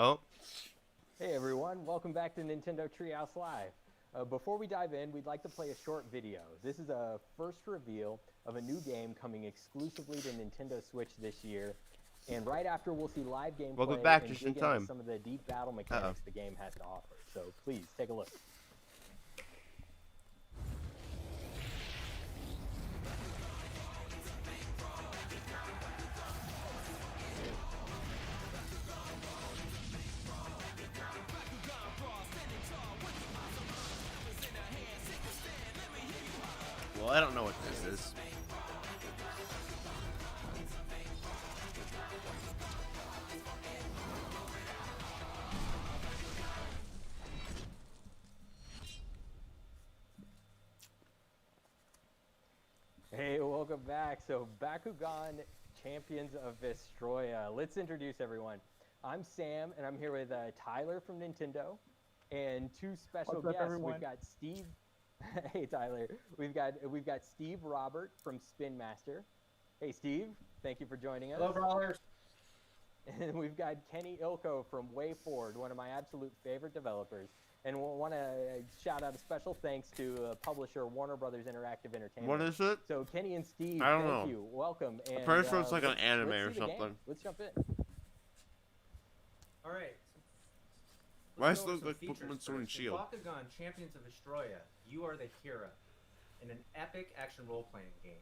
Oh, Hey everyone, welcome back to Nintendo Treehouse Live. Before we dive in, we'd like to play a short video. This is a first reveal of a new game coming exclusively to Nintendo Switch this year. And right after, we'll see live gameplay Welcome back, and just dig in into time. some of the deep battle mechanics the game has to offer. So please, take a look. well, I don't know what this is. Hey, welcome back. So, Bakugan Champions of Vestroia. Let's introduce everyone. I'm Sam, and I'm here with Tyler from Nintendo, and two special What's up, guests. everyone? We've got Steve. Hey, Tyler. We've got Steve Robert from Spin Master. Hey, Steve. Thank you for joining us. Hello, brawlers. And we've got Kenny Ilko from WayForward, one of my absolute favorite developers. And we'll want to shout out a special thanks to publisher Warner Brothers Interactive Entertainment. What is it? So Kenny and Steve, I don't thank know. you. Welcome. And, I'm pretty sure it's like an let's anime see or the game. something. Let's jump in. All right. Why Let's does go it over look some like features Pokemon Sword and first. In Shield? Bakugan Champions of Vestroia, you are the hero in an epic action role-playing game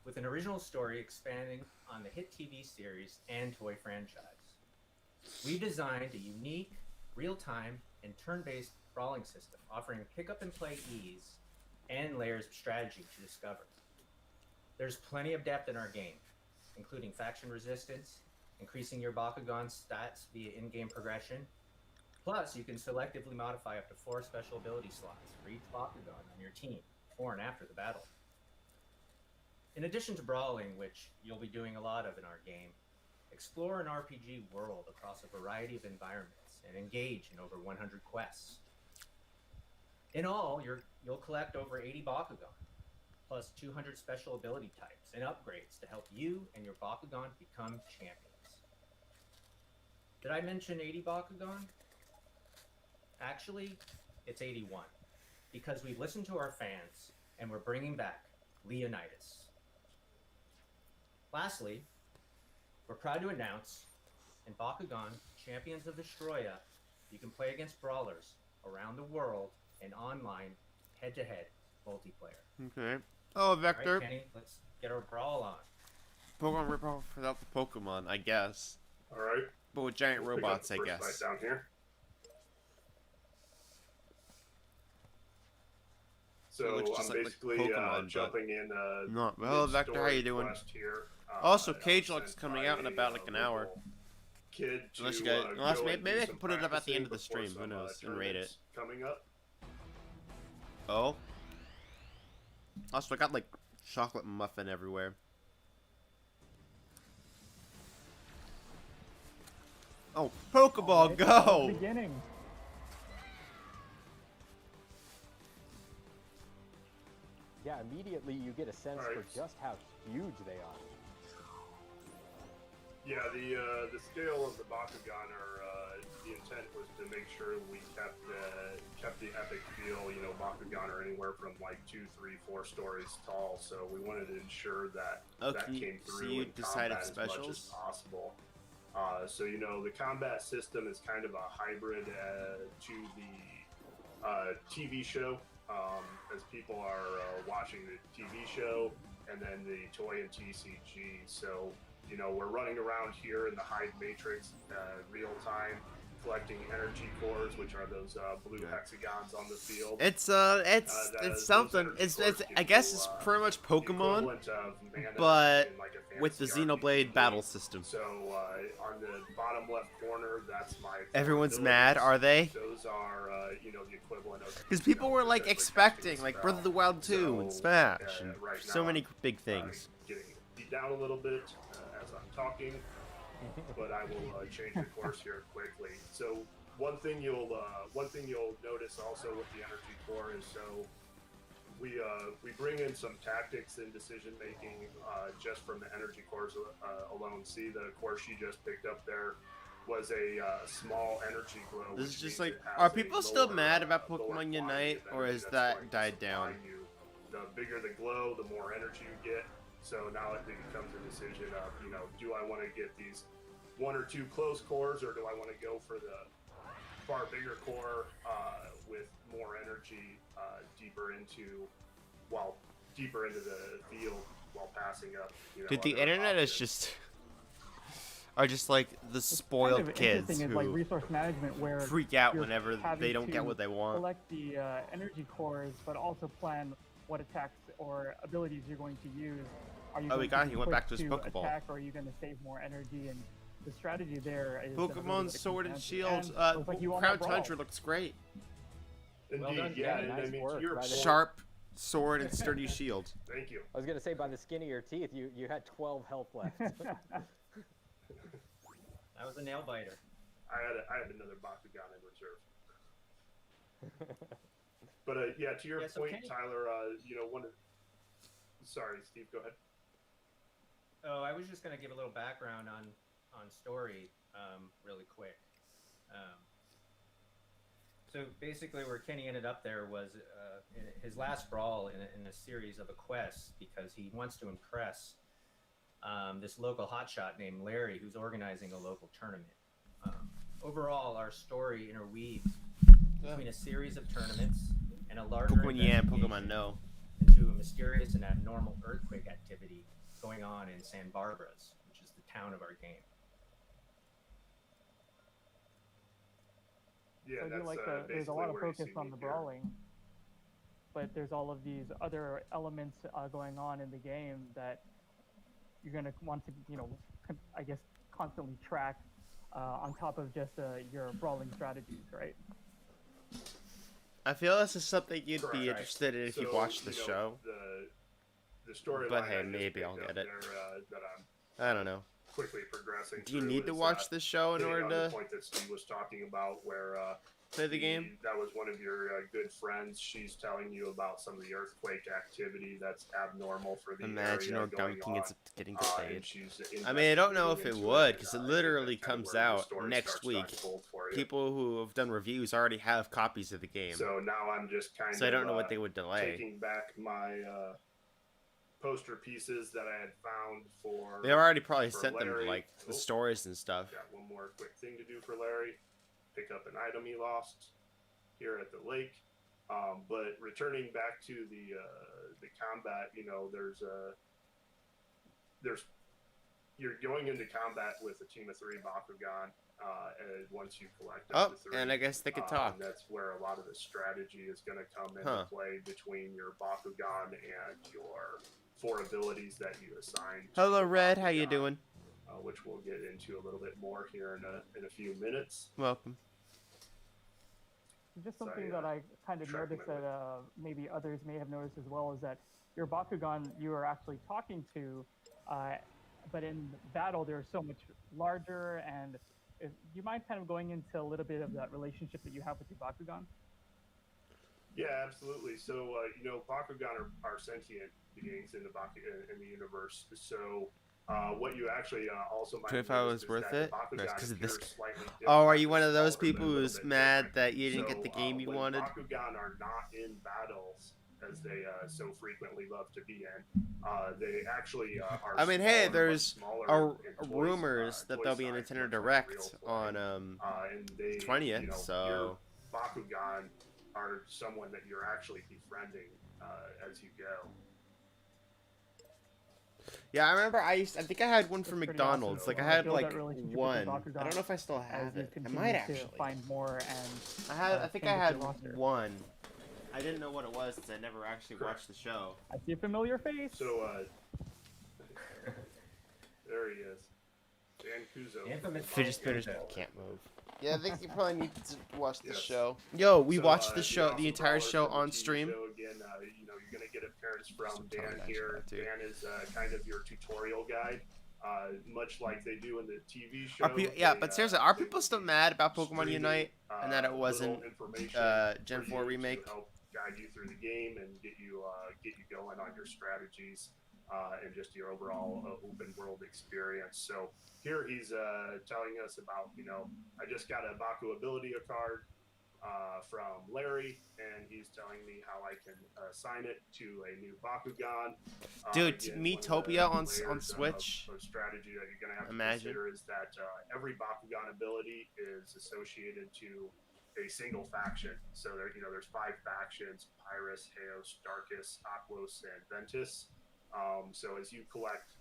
with an original story expanding on the hit TV series and toy franchise. We designed a unique, real-time, and turn-based brawling system offering pick-up-and-play ease and layers of strategy to discover. There's plenty of depth in our game, including faction resistance, increasing your Bakugan stats via in-game progression. Plus, you can selectively modify up to 4 special ability slots for each Bakugan on your team, before and after the battle. In addition to brawling, which you'll be doing a lot of in our game, explore an RPG world across a variety of environments and engage in over 100 quests. In all, you'll collect over 80 Bakugan, plus 200 special ability types and upgrades to help you and your Bakugan become champions. Did I mention 80 Bakugan? Actually, it's 81, because we listened to our fans and we're bringing back Leonidas. Lastly, we're proud to announce in Bakugan Champions of Vestroia, you can play against brawlers around the world and online head-to-head multiplayer. Okay. Oh, All Vector. right, Kenny, let's get our brawl on. Pokemon ripoff without the Pokemon, I guess. All right. But with giant We'll pick robots, up I the first guess. fight down here. It looks So just I'm like basically Pokemon, but jumping in. No, well, Vector, how you doing? Here. Also, I was Cage Lock's sent coming by out in about like an hour. local Kid to, Unless you guys, unless go maybe, and maybe do I can some put it up at the end of the practicing stream. Who before knows? some, And rate it. tournaments coming up. Oh. Also, I got like chocolate muffin everywhere. Oh, Pokeball, go! Beginning. Yeah, immediately you get a sense Alright. for just how huge they are. Yeah, the scale of the Bakugan the intent was to make sure we kept the epic feel. You know, Bakugan are anywhere from like 2, 3, 4 stories tall, so we wanted to ensure that that Okay, came so through you in decided combat as much as specials? possible. So you know, the combat system is kind of a hybrid to the TV show. As people are watching the TV show and then the toy and TCG. So, you know, we're running around here in the Hide Matrix real time, collecting energy cores, which are those blue hexagons on the field. It's Those something. energy It's cores I give guess you, it's pretty much Pokemon, equivalent of mana but in, like, a with the fantasy Xenoblade RPG. battle system. So on the bottom left corner, that's my. Everyone's abilities. mad, are they? Those are, you know, the equivalent of. Because people were like essentially expecting casting like a Breath of the Wild 2 So, and Smash and right so now many I'm, big things. Getting beat down a little bit as I'm talking, but I will change the course here quickly. So one thing you'll notice also with the energy core is we bring in some tactics and decision making just from the energy cores alone. See, the course she just picked up there was a small energy glow. This which is just means like, it has are a people still lower, mad about lower Pokemon quantity Unite, of or energy has that's that going to died supply down? you. The bigger the glow, the more energy you get. So now it becomes a decision of, you know, do I want to get these 1 or 2 close cores, or do I want to go for the far bigger core with more energy deeper into the field while passing up? You know, Dude, the other internet is options. just are just like the spoiled kind of kids interesting is like who resource management where freak out you're whenever having they don't get to what they want. collect the energy cores, but also plan what attacks or abilities you're going to use. Are you Oh, going we got to he went push back to his Pokeball. attack, or are you going to save more energy? And the strategy there is really what Pokemon it Sword and comes down to. Shield, And looks like you won that Crown brawl. Tundra looks great. Indeed, Well done, yeah, Kenny. and I Nice mean, work, to your right point, there. Sharp sword and sturdy shield. thank you. I was gonna say by the skin of your teeth, you had 12 health left. That was a nail biter. I had another Bakugan in reserve. But yeah, to your Yeah, so point, Kenny- Tyler, you know, sorry, Steve, go ahead. Oh, I was just going to give a little background on story really quick. So basically where Kenny ended up there was in his last brawl in a series of a quest, because he wants to impress this local hotshot named Larry, who's organizing a local tournament. Overall, our story interweaves between a series of tournaments and a larger Pokemon yeah, investigation Pokemon no. into a mysterious and abnormal earthquake activity going on in San Barbara's, which is the town of our game. Yeah, So I that's do like there's a basically lot of where you focus see on me the here. brawling, but there's all of these other elements going on in the game that you're going to want to, you know, I guess constantly track on top of just your brawling strategies, right? I feel this is something you'd Correct. be interested in if you So, watched the you know, show. The storyline. But hey, I just maybe I'll picked get up it. There, that I'm I don't know. quickly progressing. Do you through need to is, watch this show in hitting order on the to point that Steve was talking about, where play the game? that was one of your good friends. She's telling you about some of the earthquake activity that's abnormal for the Imagine area or going Gunking on. it's getting And delayed. she's I mean, I don't know if it investigating would, into because it and literally that's kinda comes where the out story next starts to week. unfold for you. People who have done reviews already have copies of the game, So now I'm just kind so of I don't know what they would delay. taking back my poster pieces that I had found for. They already probably for sent them Larry. like the Oh. stories and stuff. Got one more quick thing to do for Larry. Pick up an item he lost here at the lake. But returning back to the combat, there's you're going into combat with a team of 3 Bakugan, and once you collect up Oh, to 3, and I guess they could talk. that's where a lot of the strategy is going to come into Huh. play between your Bakugan and your 4 abilities that you assign. Hello, your Red. How you Bakugan, doing? which we'll get into a little bit more here in a few minutes. Welcome. Just So, something yeah, that I kind of track noticed my that maybe others may have noticed as well is that your Bakugan you are actually talking to, but in battle they're so much larger. And do you mind kind of going into a little bit of that relationship that you have with your Bakugan? Yeah, absolutely. So, Bakugan are sentient beings in the universe. So, what you actually also might If have I noticed was is worth that it? the Bakugan Or 'cause of this appears slightly different. Oh, are you one They're of those smaller, but people a little who's bit mad different. that you didn't get the game you when wanted? Bakugan are not in battles, as they so frequently love to be in, they actually are. I mean, hey, smaller, but there's smaller in toy- rumors that toy there'll be a size, Nintendo much like Direct real toy. on And they, 20th, your so Bakugan are someone that you're actually befriending as you go. yeah, I remember I think I had one for That's pretty McDonald's. awesome. Like I To had build that like relationship with your one. I Bakugan don't know if I still as have you it. I continue might to actually. find more and I think I change had your roster. one. I didn't know what it was since I never actually Correct. watched the show. I see a familiar face. So, there he is. Dan Kuzo. Infamous Fidget spinners Kuzo. can't move. Yeah, I think you probably need to watch the Yes. show. Yo, we So, watched the show, Awesome the entire Brawler show from the on TV stream. show again, you're going to get appearance from Still telling Dan Ash here. about it, too. Dan is kind of your tutorial guide, much like they do in the TV show. But seriously, are people still mad about Pokemon streaming, Unite and that it wasn't little information Gen for 4 you remake? to help guide you through the game and get you going on your strategies and just your overall open world experience. So here he's telling us about, I just got a Baku ability card from Larry, and he's telling me how I can assign it to a new Bakugan. Dude, Again, Miitopia one of the on layers Switch. Of strategy that you're going to have Imagine. to consider is that every Bakugan ability is associated to a single faction. So there's 5 factions: Pyrus, Heos, Darkus, Aquos, and Ventus. So as you collect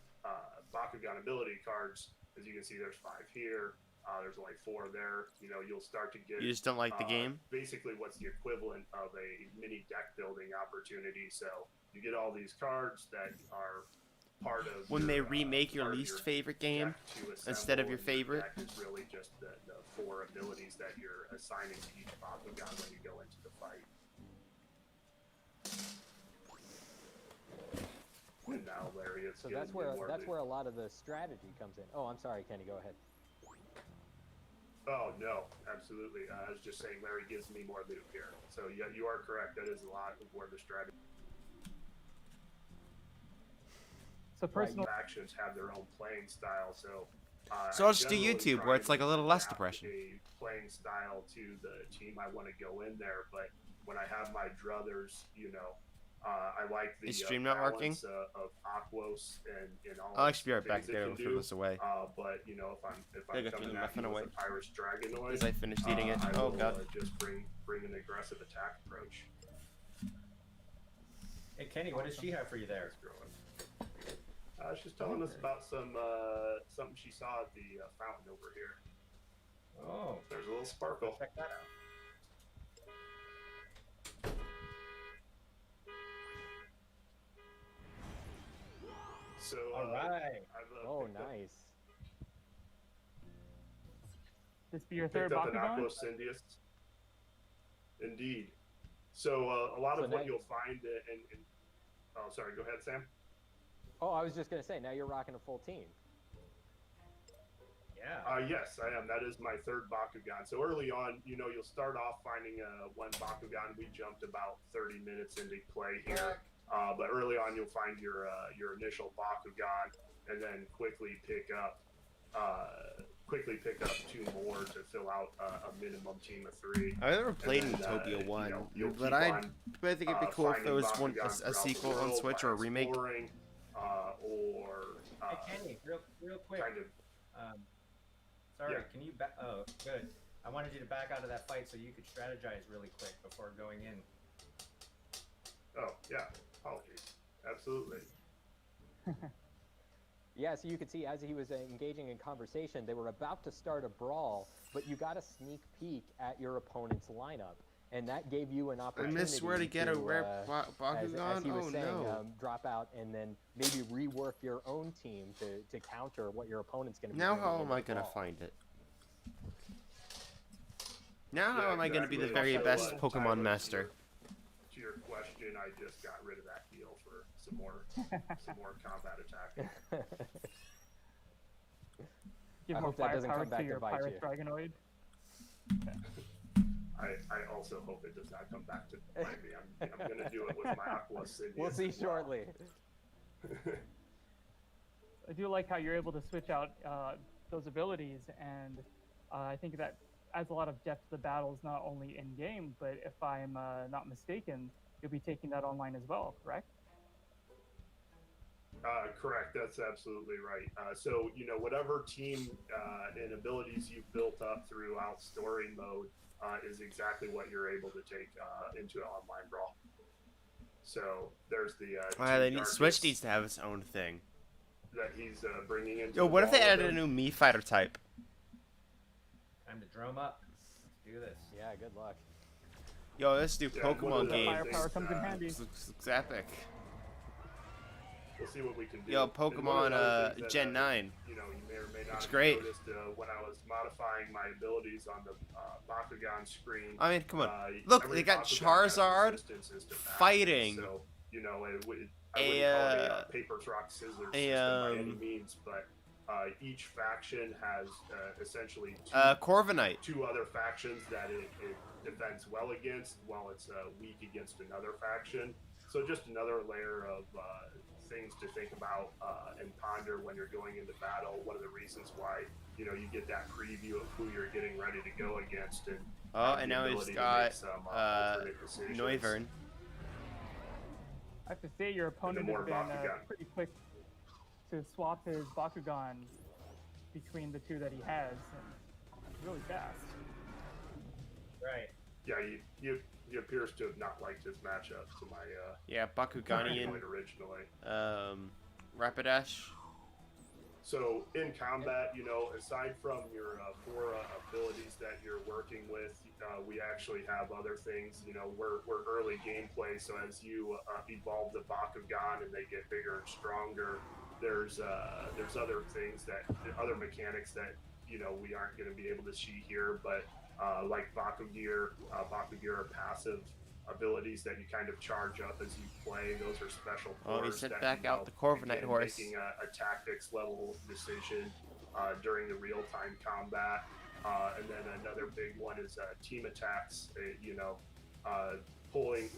Bakugan ability cards, as you can see, there's 5 here. There's only 4 there. You'll start to get. You just don't like the game? Basically, what's the equivalent of a mini deck building opportunity. So you get all these cards that are part of. When they your, remake your part of least favorite game deck to instead of assemble, your and favorite. deck is really just the 4 abilities that you're assigning to each Bakugan when you go into the fight. And now Larry is So getting that's where more that's of where a lot of the strategy comes in. Oh, I'm sorry, Kenny. Go ahead. Oh no, absolutely. I was just saying Larry gives me more loot here. So yeah, you are correct. That is a lot of where the strategy. So personal. Factions have their own playing style. So. So I'll just do generally YouTube, try where it's like a little less adapt depression. A playing style to the team I want to go in there, but when I have my druthers, I like the Is stream not working? balance, of Aquos and all. I'll actually be right back things it there can to do. throw this away. But if I I'm got coming the at muffin you away. with a Pyrus Dragonoid, As I finished eating it. I Oh will, god. just bring an aggressive attack approach. Hey, Kenny, what does she have for you there? She's telling us about something she saw at the fountain over here. Oh, There's a little sparkle. check that out. So, All right. I've Oh, picked up- nice. This be your third picked up an Bakugan? Aquos Syndius. Indeed. So a lot So of now what you- you'll find in oh, sorry. Go ahead, Sam. Oh, I was just gonna say. Now you're rocking a full team. Yeah. Yes, I am. That is my third Bakugan. So early on, you'll start off finding one Bakugan. We jumped about 30 minutes into play here. But early on, you'll find your initial Bakugan, and then quickly pick up 2 more to fill out a minimum team of 3. I never played And then, Utopia 1, you'll but keep I on, think it'd be cool if there was finding a Bakugan throughout sequel the on world Switch by or a remake. exploring, or Hey, Kenny, real quick. kind of. Sorry, Yeah. can you back? Oh, good. I wanted you to back out of that fight so you could strategize really quick before going in. Oh, yeah. Apologies. Absolutely. Yeah, so you could see as he was engaging in conversation, they were about to start a brawl, but you got a sneak peek at your opponent's lineup, and that gave you an I opportunity missed where to get a rare as Bakugan. he was Oh saying, no. drop out and then maybe rework your own team to counter what your opponent's going to be Now doing how in am the I gonna brawl. find it? Now how Yeah, am I gonna be the exactly. very So, best Tyler, Pokemon master? To your question, I just got rid of that deal for some more combat attack. Give I more hope that doesn't firepower come back to to your bite Pirate you. Dragonoid. I also hope it does not come back to bite me. I'm going to do it with my Aqua Sidious We'll see as well. shortly. I do like how you're able to switch out those abilities, and I think that adds a lot of depth to the battles, not only in game, but if I'm not mistaken, you'll be taking that online as well, correct? Correct. That's absolutely right. So, whatever team and abilities you've built up throughout story mode is exactly what you're able to take into an online brawl. So there's the They Team need Switch Darkness needs to have its own thing. that he's bringing into Yo, the what if they brawl with added a him. new Mii fighter type? Time to drum up. Let's do this. Yeah, good luck. Yo, let's do Yeah, one of Pokemon the game. Firepower things, comes in handy. Looks epic. We'll see what we can do. Yo, And one of Pokemon the other things that, Gen 9. You may or may not It's have great. noticed when I was modifying my abilities on the Bakugan screen. I mean, come on. Uh, Look, every they got Bakugan has Charizard resistance to battle. fighting So, I wouldn't call it a, a paper, rock, scissors system a, by any means, but each faction has essentially Corviknight. two other factions that it defends well against, while it's weak against another faction. So just another layer of things to think about and ponder when you're going into battle. One of the reasons why you get that preview of who you're getting ready to go against, and Oh, the and now he's ability to got make some alternate decisions. Noivern. I have to say your opponent more has been Bakugan. pretty quick to swap his Bakugan between the two that he has, and really fast. Right. Yeah, he appears to have not liked his matchup to my Yeah, Bakuganian. Android originally. Rapidash. So in combat, aside from your four abilities that you're working with, we actually have other things. We're early gameplay, so as you evolve the Bakugan and they get bigger and stronger, there's other things other mechanics that we aren't going to be able to see here, but like Bakugear are passive abilities that you kind of charge up as you play. Those are special Oh, he cores sent that, back out the Corviknight again, horse. making a tactics level decision during the real-time combat. And then another big one is team attacks. Pulling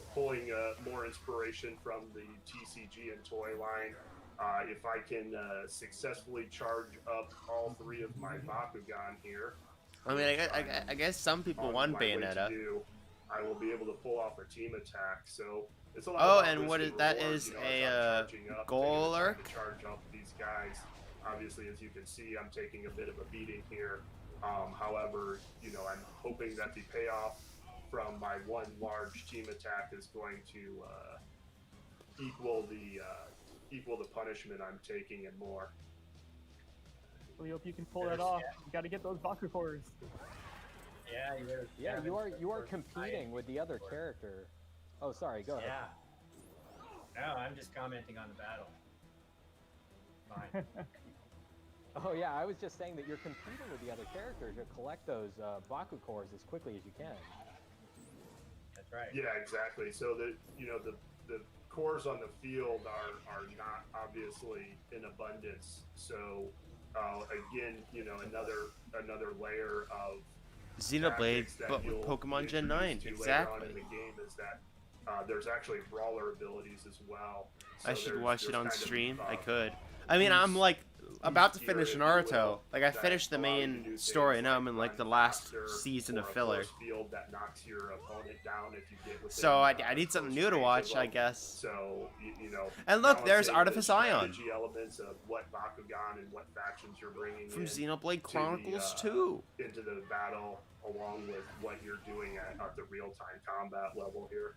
more inspiration from the TCG and toy line. If I can successfully charge up all three of my Bakugan here, I mean, I guess some people on want my way to Bayonetta. do, I will be able to pull off a team attack. So it's a lot. Oh, about and what risk is that? reward, Is as I'm a charging up, goal taking the time lurk? to charge up these guys. Obviously, as you can see, I'm taking a bit of a beating here. However, I'm hoping that the payoff from my one large team attack is going to equal the punishment I'm taking and more. We hope you can pull that off. You got to get those Baku cores. Yeah, you better. Yeah, Kevin, you are for competing with the other character. Oh, sorry, go ahead. Yeah. No, I'm just commenting on the battle. Fine. Oh yeah, I was just saying that you're competing with the other character to collect those Baku cores as quickly as you can. That's right. Yeah, exactly. So the cores on the field are not obviously in abundance. So again, another layer of Xenoblade, tactics that but with you'll Pokemon be Gen 9. introduced to later on in Exactly. the game is that there's actually brawler abilities as well. So I should there's- watch it there's on kind of, stream. I could. I mean, I'm like about to tier, finish if you Naruto. will, Like I that finished the allow you to main do story, things and now I'm in like like the run last faster season of or a filler. force field that knocks your opponent down if you get within, So I need something close new to range watch, of I them. guess. So And look, there's balancing Artifice the Ion strategy elements of what Bakugan and what factions you're bringing from in Xenoblade the, Chronicles 2. into the battle, along with what you're doing at the real-time combat level here.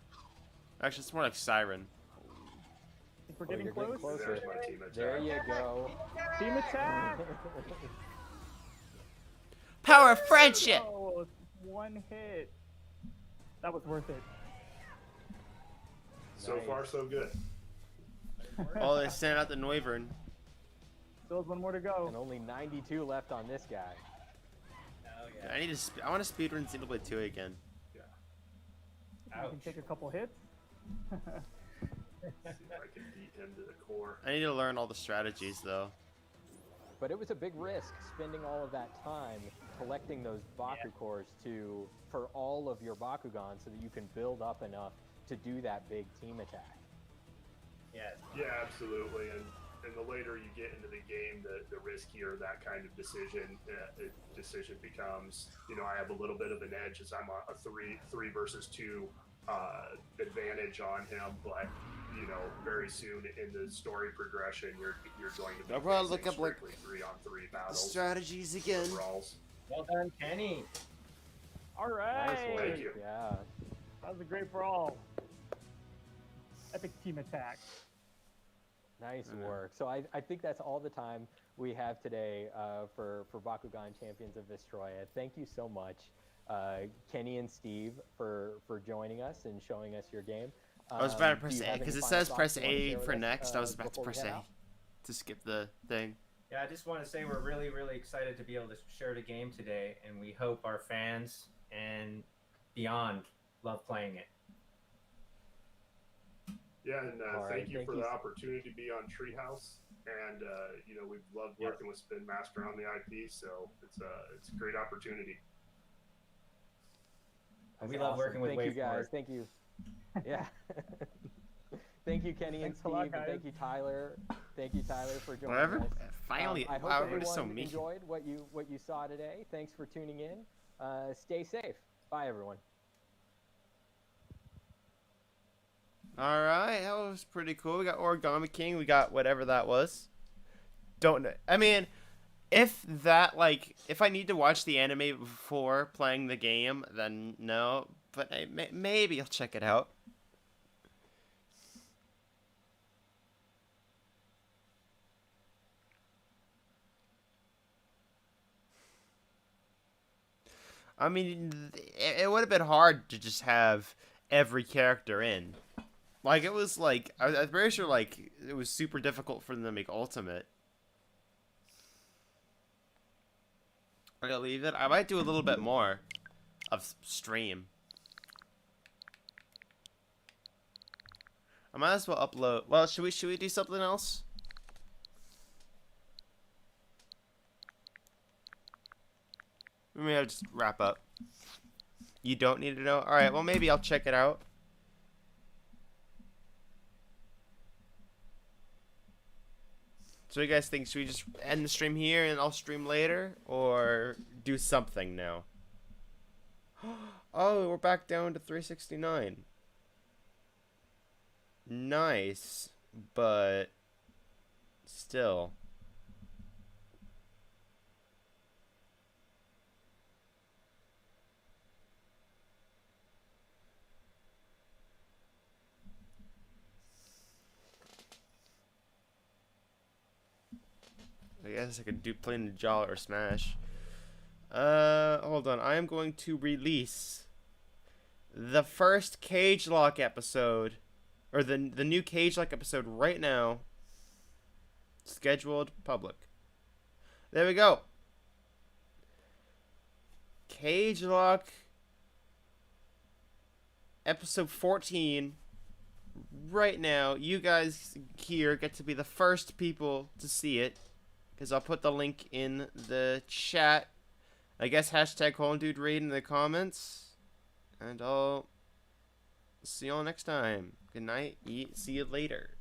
Actually, it's more like Siren. I think we're Oh, getting you're getting close. closer. There's my team attack. There you go. Team attack! Power of friendship! Oh, one hit. That was worth it. So Nice. far, so good. Oh, they sent out the Noivern. Still has one more to go. And only 92 left on this guy. Oh yeah. I need to. I want to speedrun Xenoblade 2 again. I can Ouch. take a couple hits. See if I can beat him to the core. I need to learn all the strategies though. But it was a big risk spending all of that time collecting those Baku cores for all of your Bakugan so that you can build up enough to do that big team attack. Yes. Yeah, absolutely. And the later you get into the game, the riskier that kind of decision becomes. You know, I have a little bit of an edge as I'm a three versus two advantage on him, but you know, very soon in the story progression, you're going to be I'll probably facing look up, like, strictly 3-on-3 battles. Strategies again. Brawls. Well done, Kenny. All right. Nice work. Thank you. Yeah. That was a great brawl. Epic team attack. Nice work. So I think that's all the time we have today for Bakugan Champions of Vestroia. Thank you so much, Kenny and Steve, for joining us and showing us your game. I was about to Do press you A have any because it final says thoughts press you wanna A share with for us, next. I was about to before we press head A out? to skip the thing. Yeah, I just want to say we're really, really excited to be able to share the game today, and we hope our fans and beyond love playing it. Yeah, and All right, thank you thank for you. the opportunity to be on Treehouse. And you know, we've loved Yes. working with Spin Master on the IP, so it's a great opportunity. And we That's love awesome. working with Thank you WaveForward. guys. Thank you. Yeah. Thank you, Kenny and Thanks a Steve. lot, And guys. thank you, Tyler. Thank you, Tyler, for joining Whatever. us. Finally, I hope wow, we're everyone just so mean. enjoyed what you saw today. Thanks for tuning in. Stay safe. Bye, everyone. All right, that was pretty cool. We got Origami King. We got whatever that was. Don't know. I mean, if I need to watch the anime before playing the game, then no. But maybe I'll check it out. I mean, it would have been hard to just have every character in. Like, it was like, I'm very sure, like, it was super difficult for them to make Ultimate. I'm gonna leave it. I might do a little bit more of stream. I might as well upload. Well, should we do something else? Maybe I'll just wrap up. You don't need to know? Alright, well maybe I'll check it out. So you guys think, should we just end the stream here and I'll stream later? Or do something now? Oh, we're back down to 369. Nice, but still. I guess I could do plain Jaw or Smash. Hold on. I am going to release the first Cage Lock episode, or the new Cage Lock episode right now. Scheduled public. There we go. Cage Lock episode 14. Right now, you guys here get to be the first people to see it. Because I'll put the link in the chat. I guess hashtag HomeDudeRaid in the comments. And I'll see y'all next time. Good night. See you later.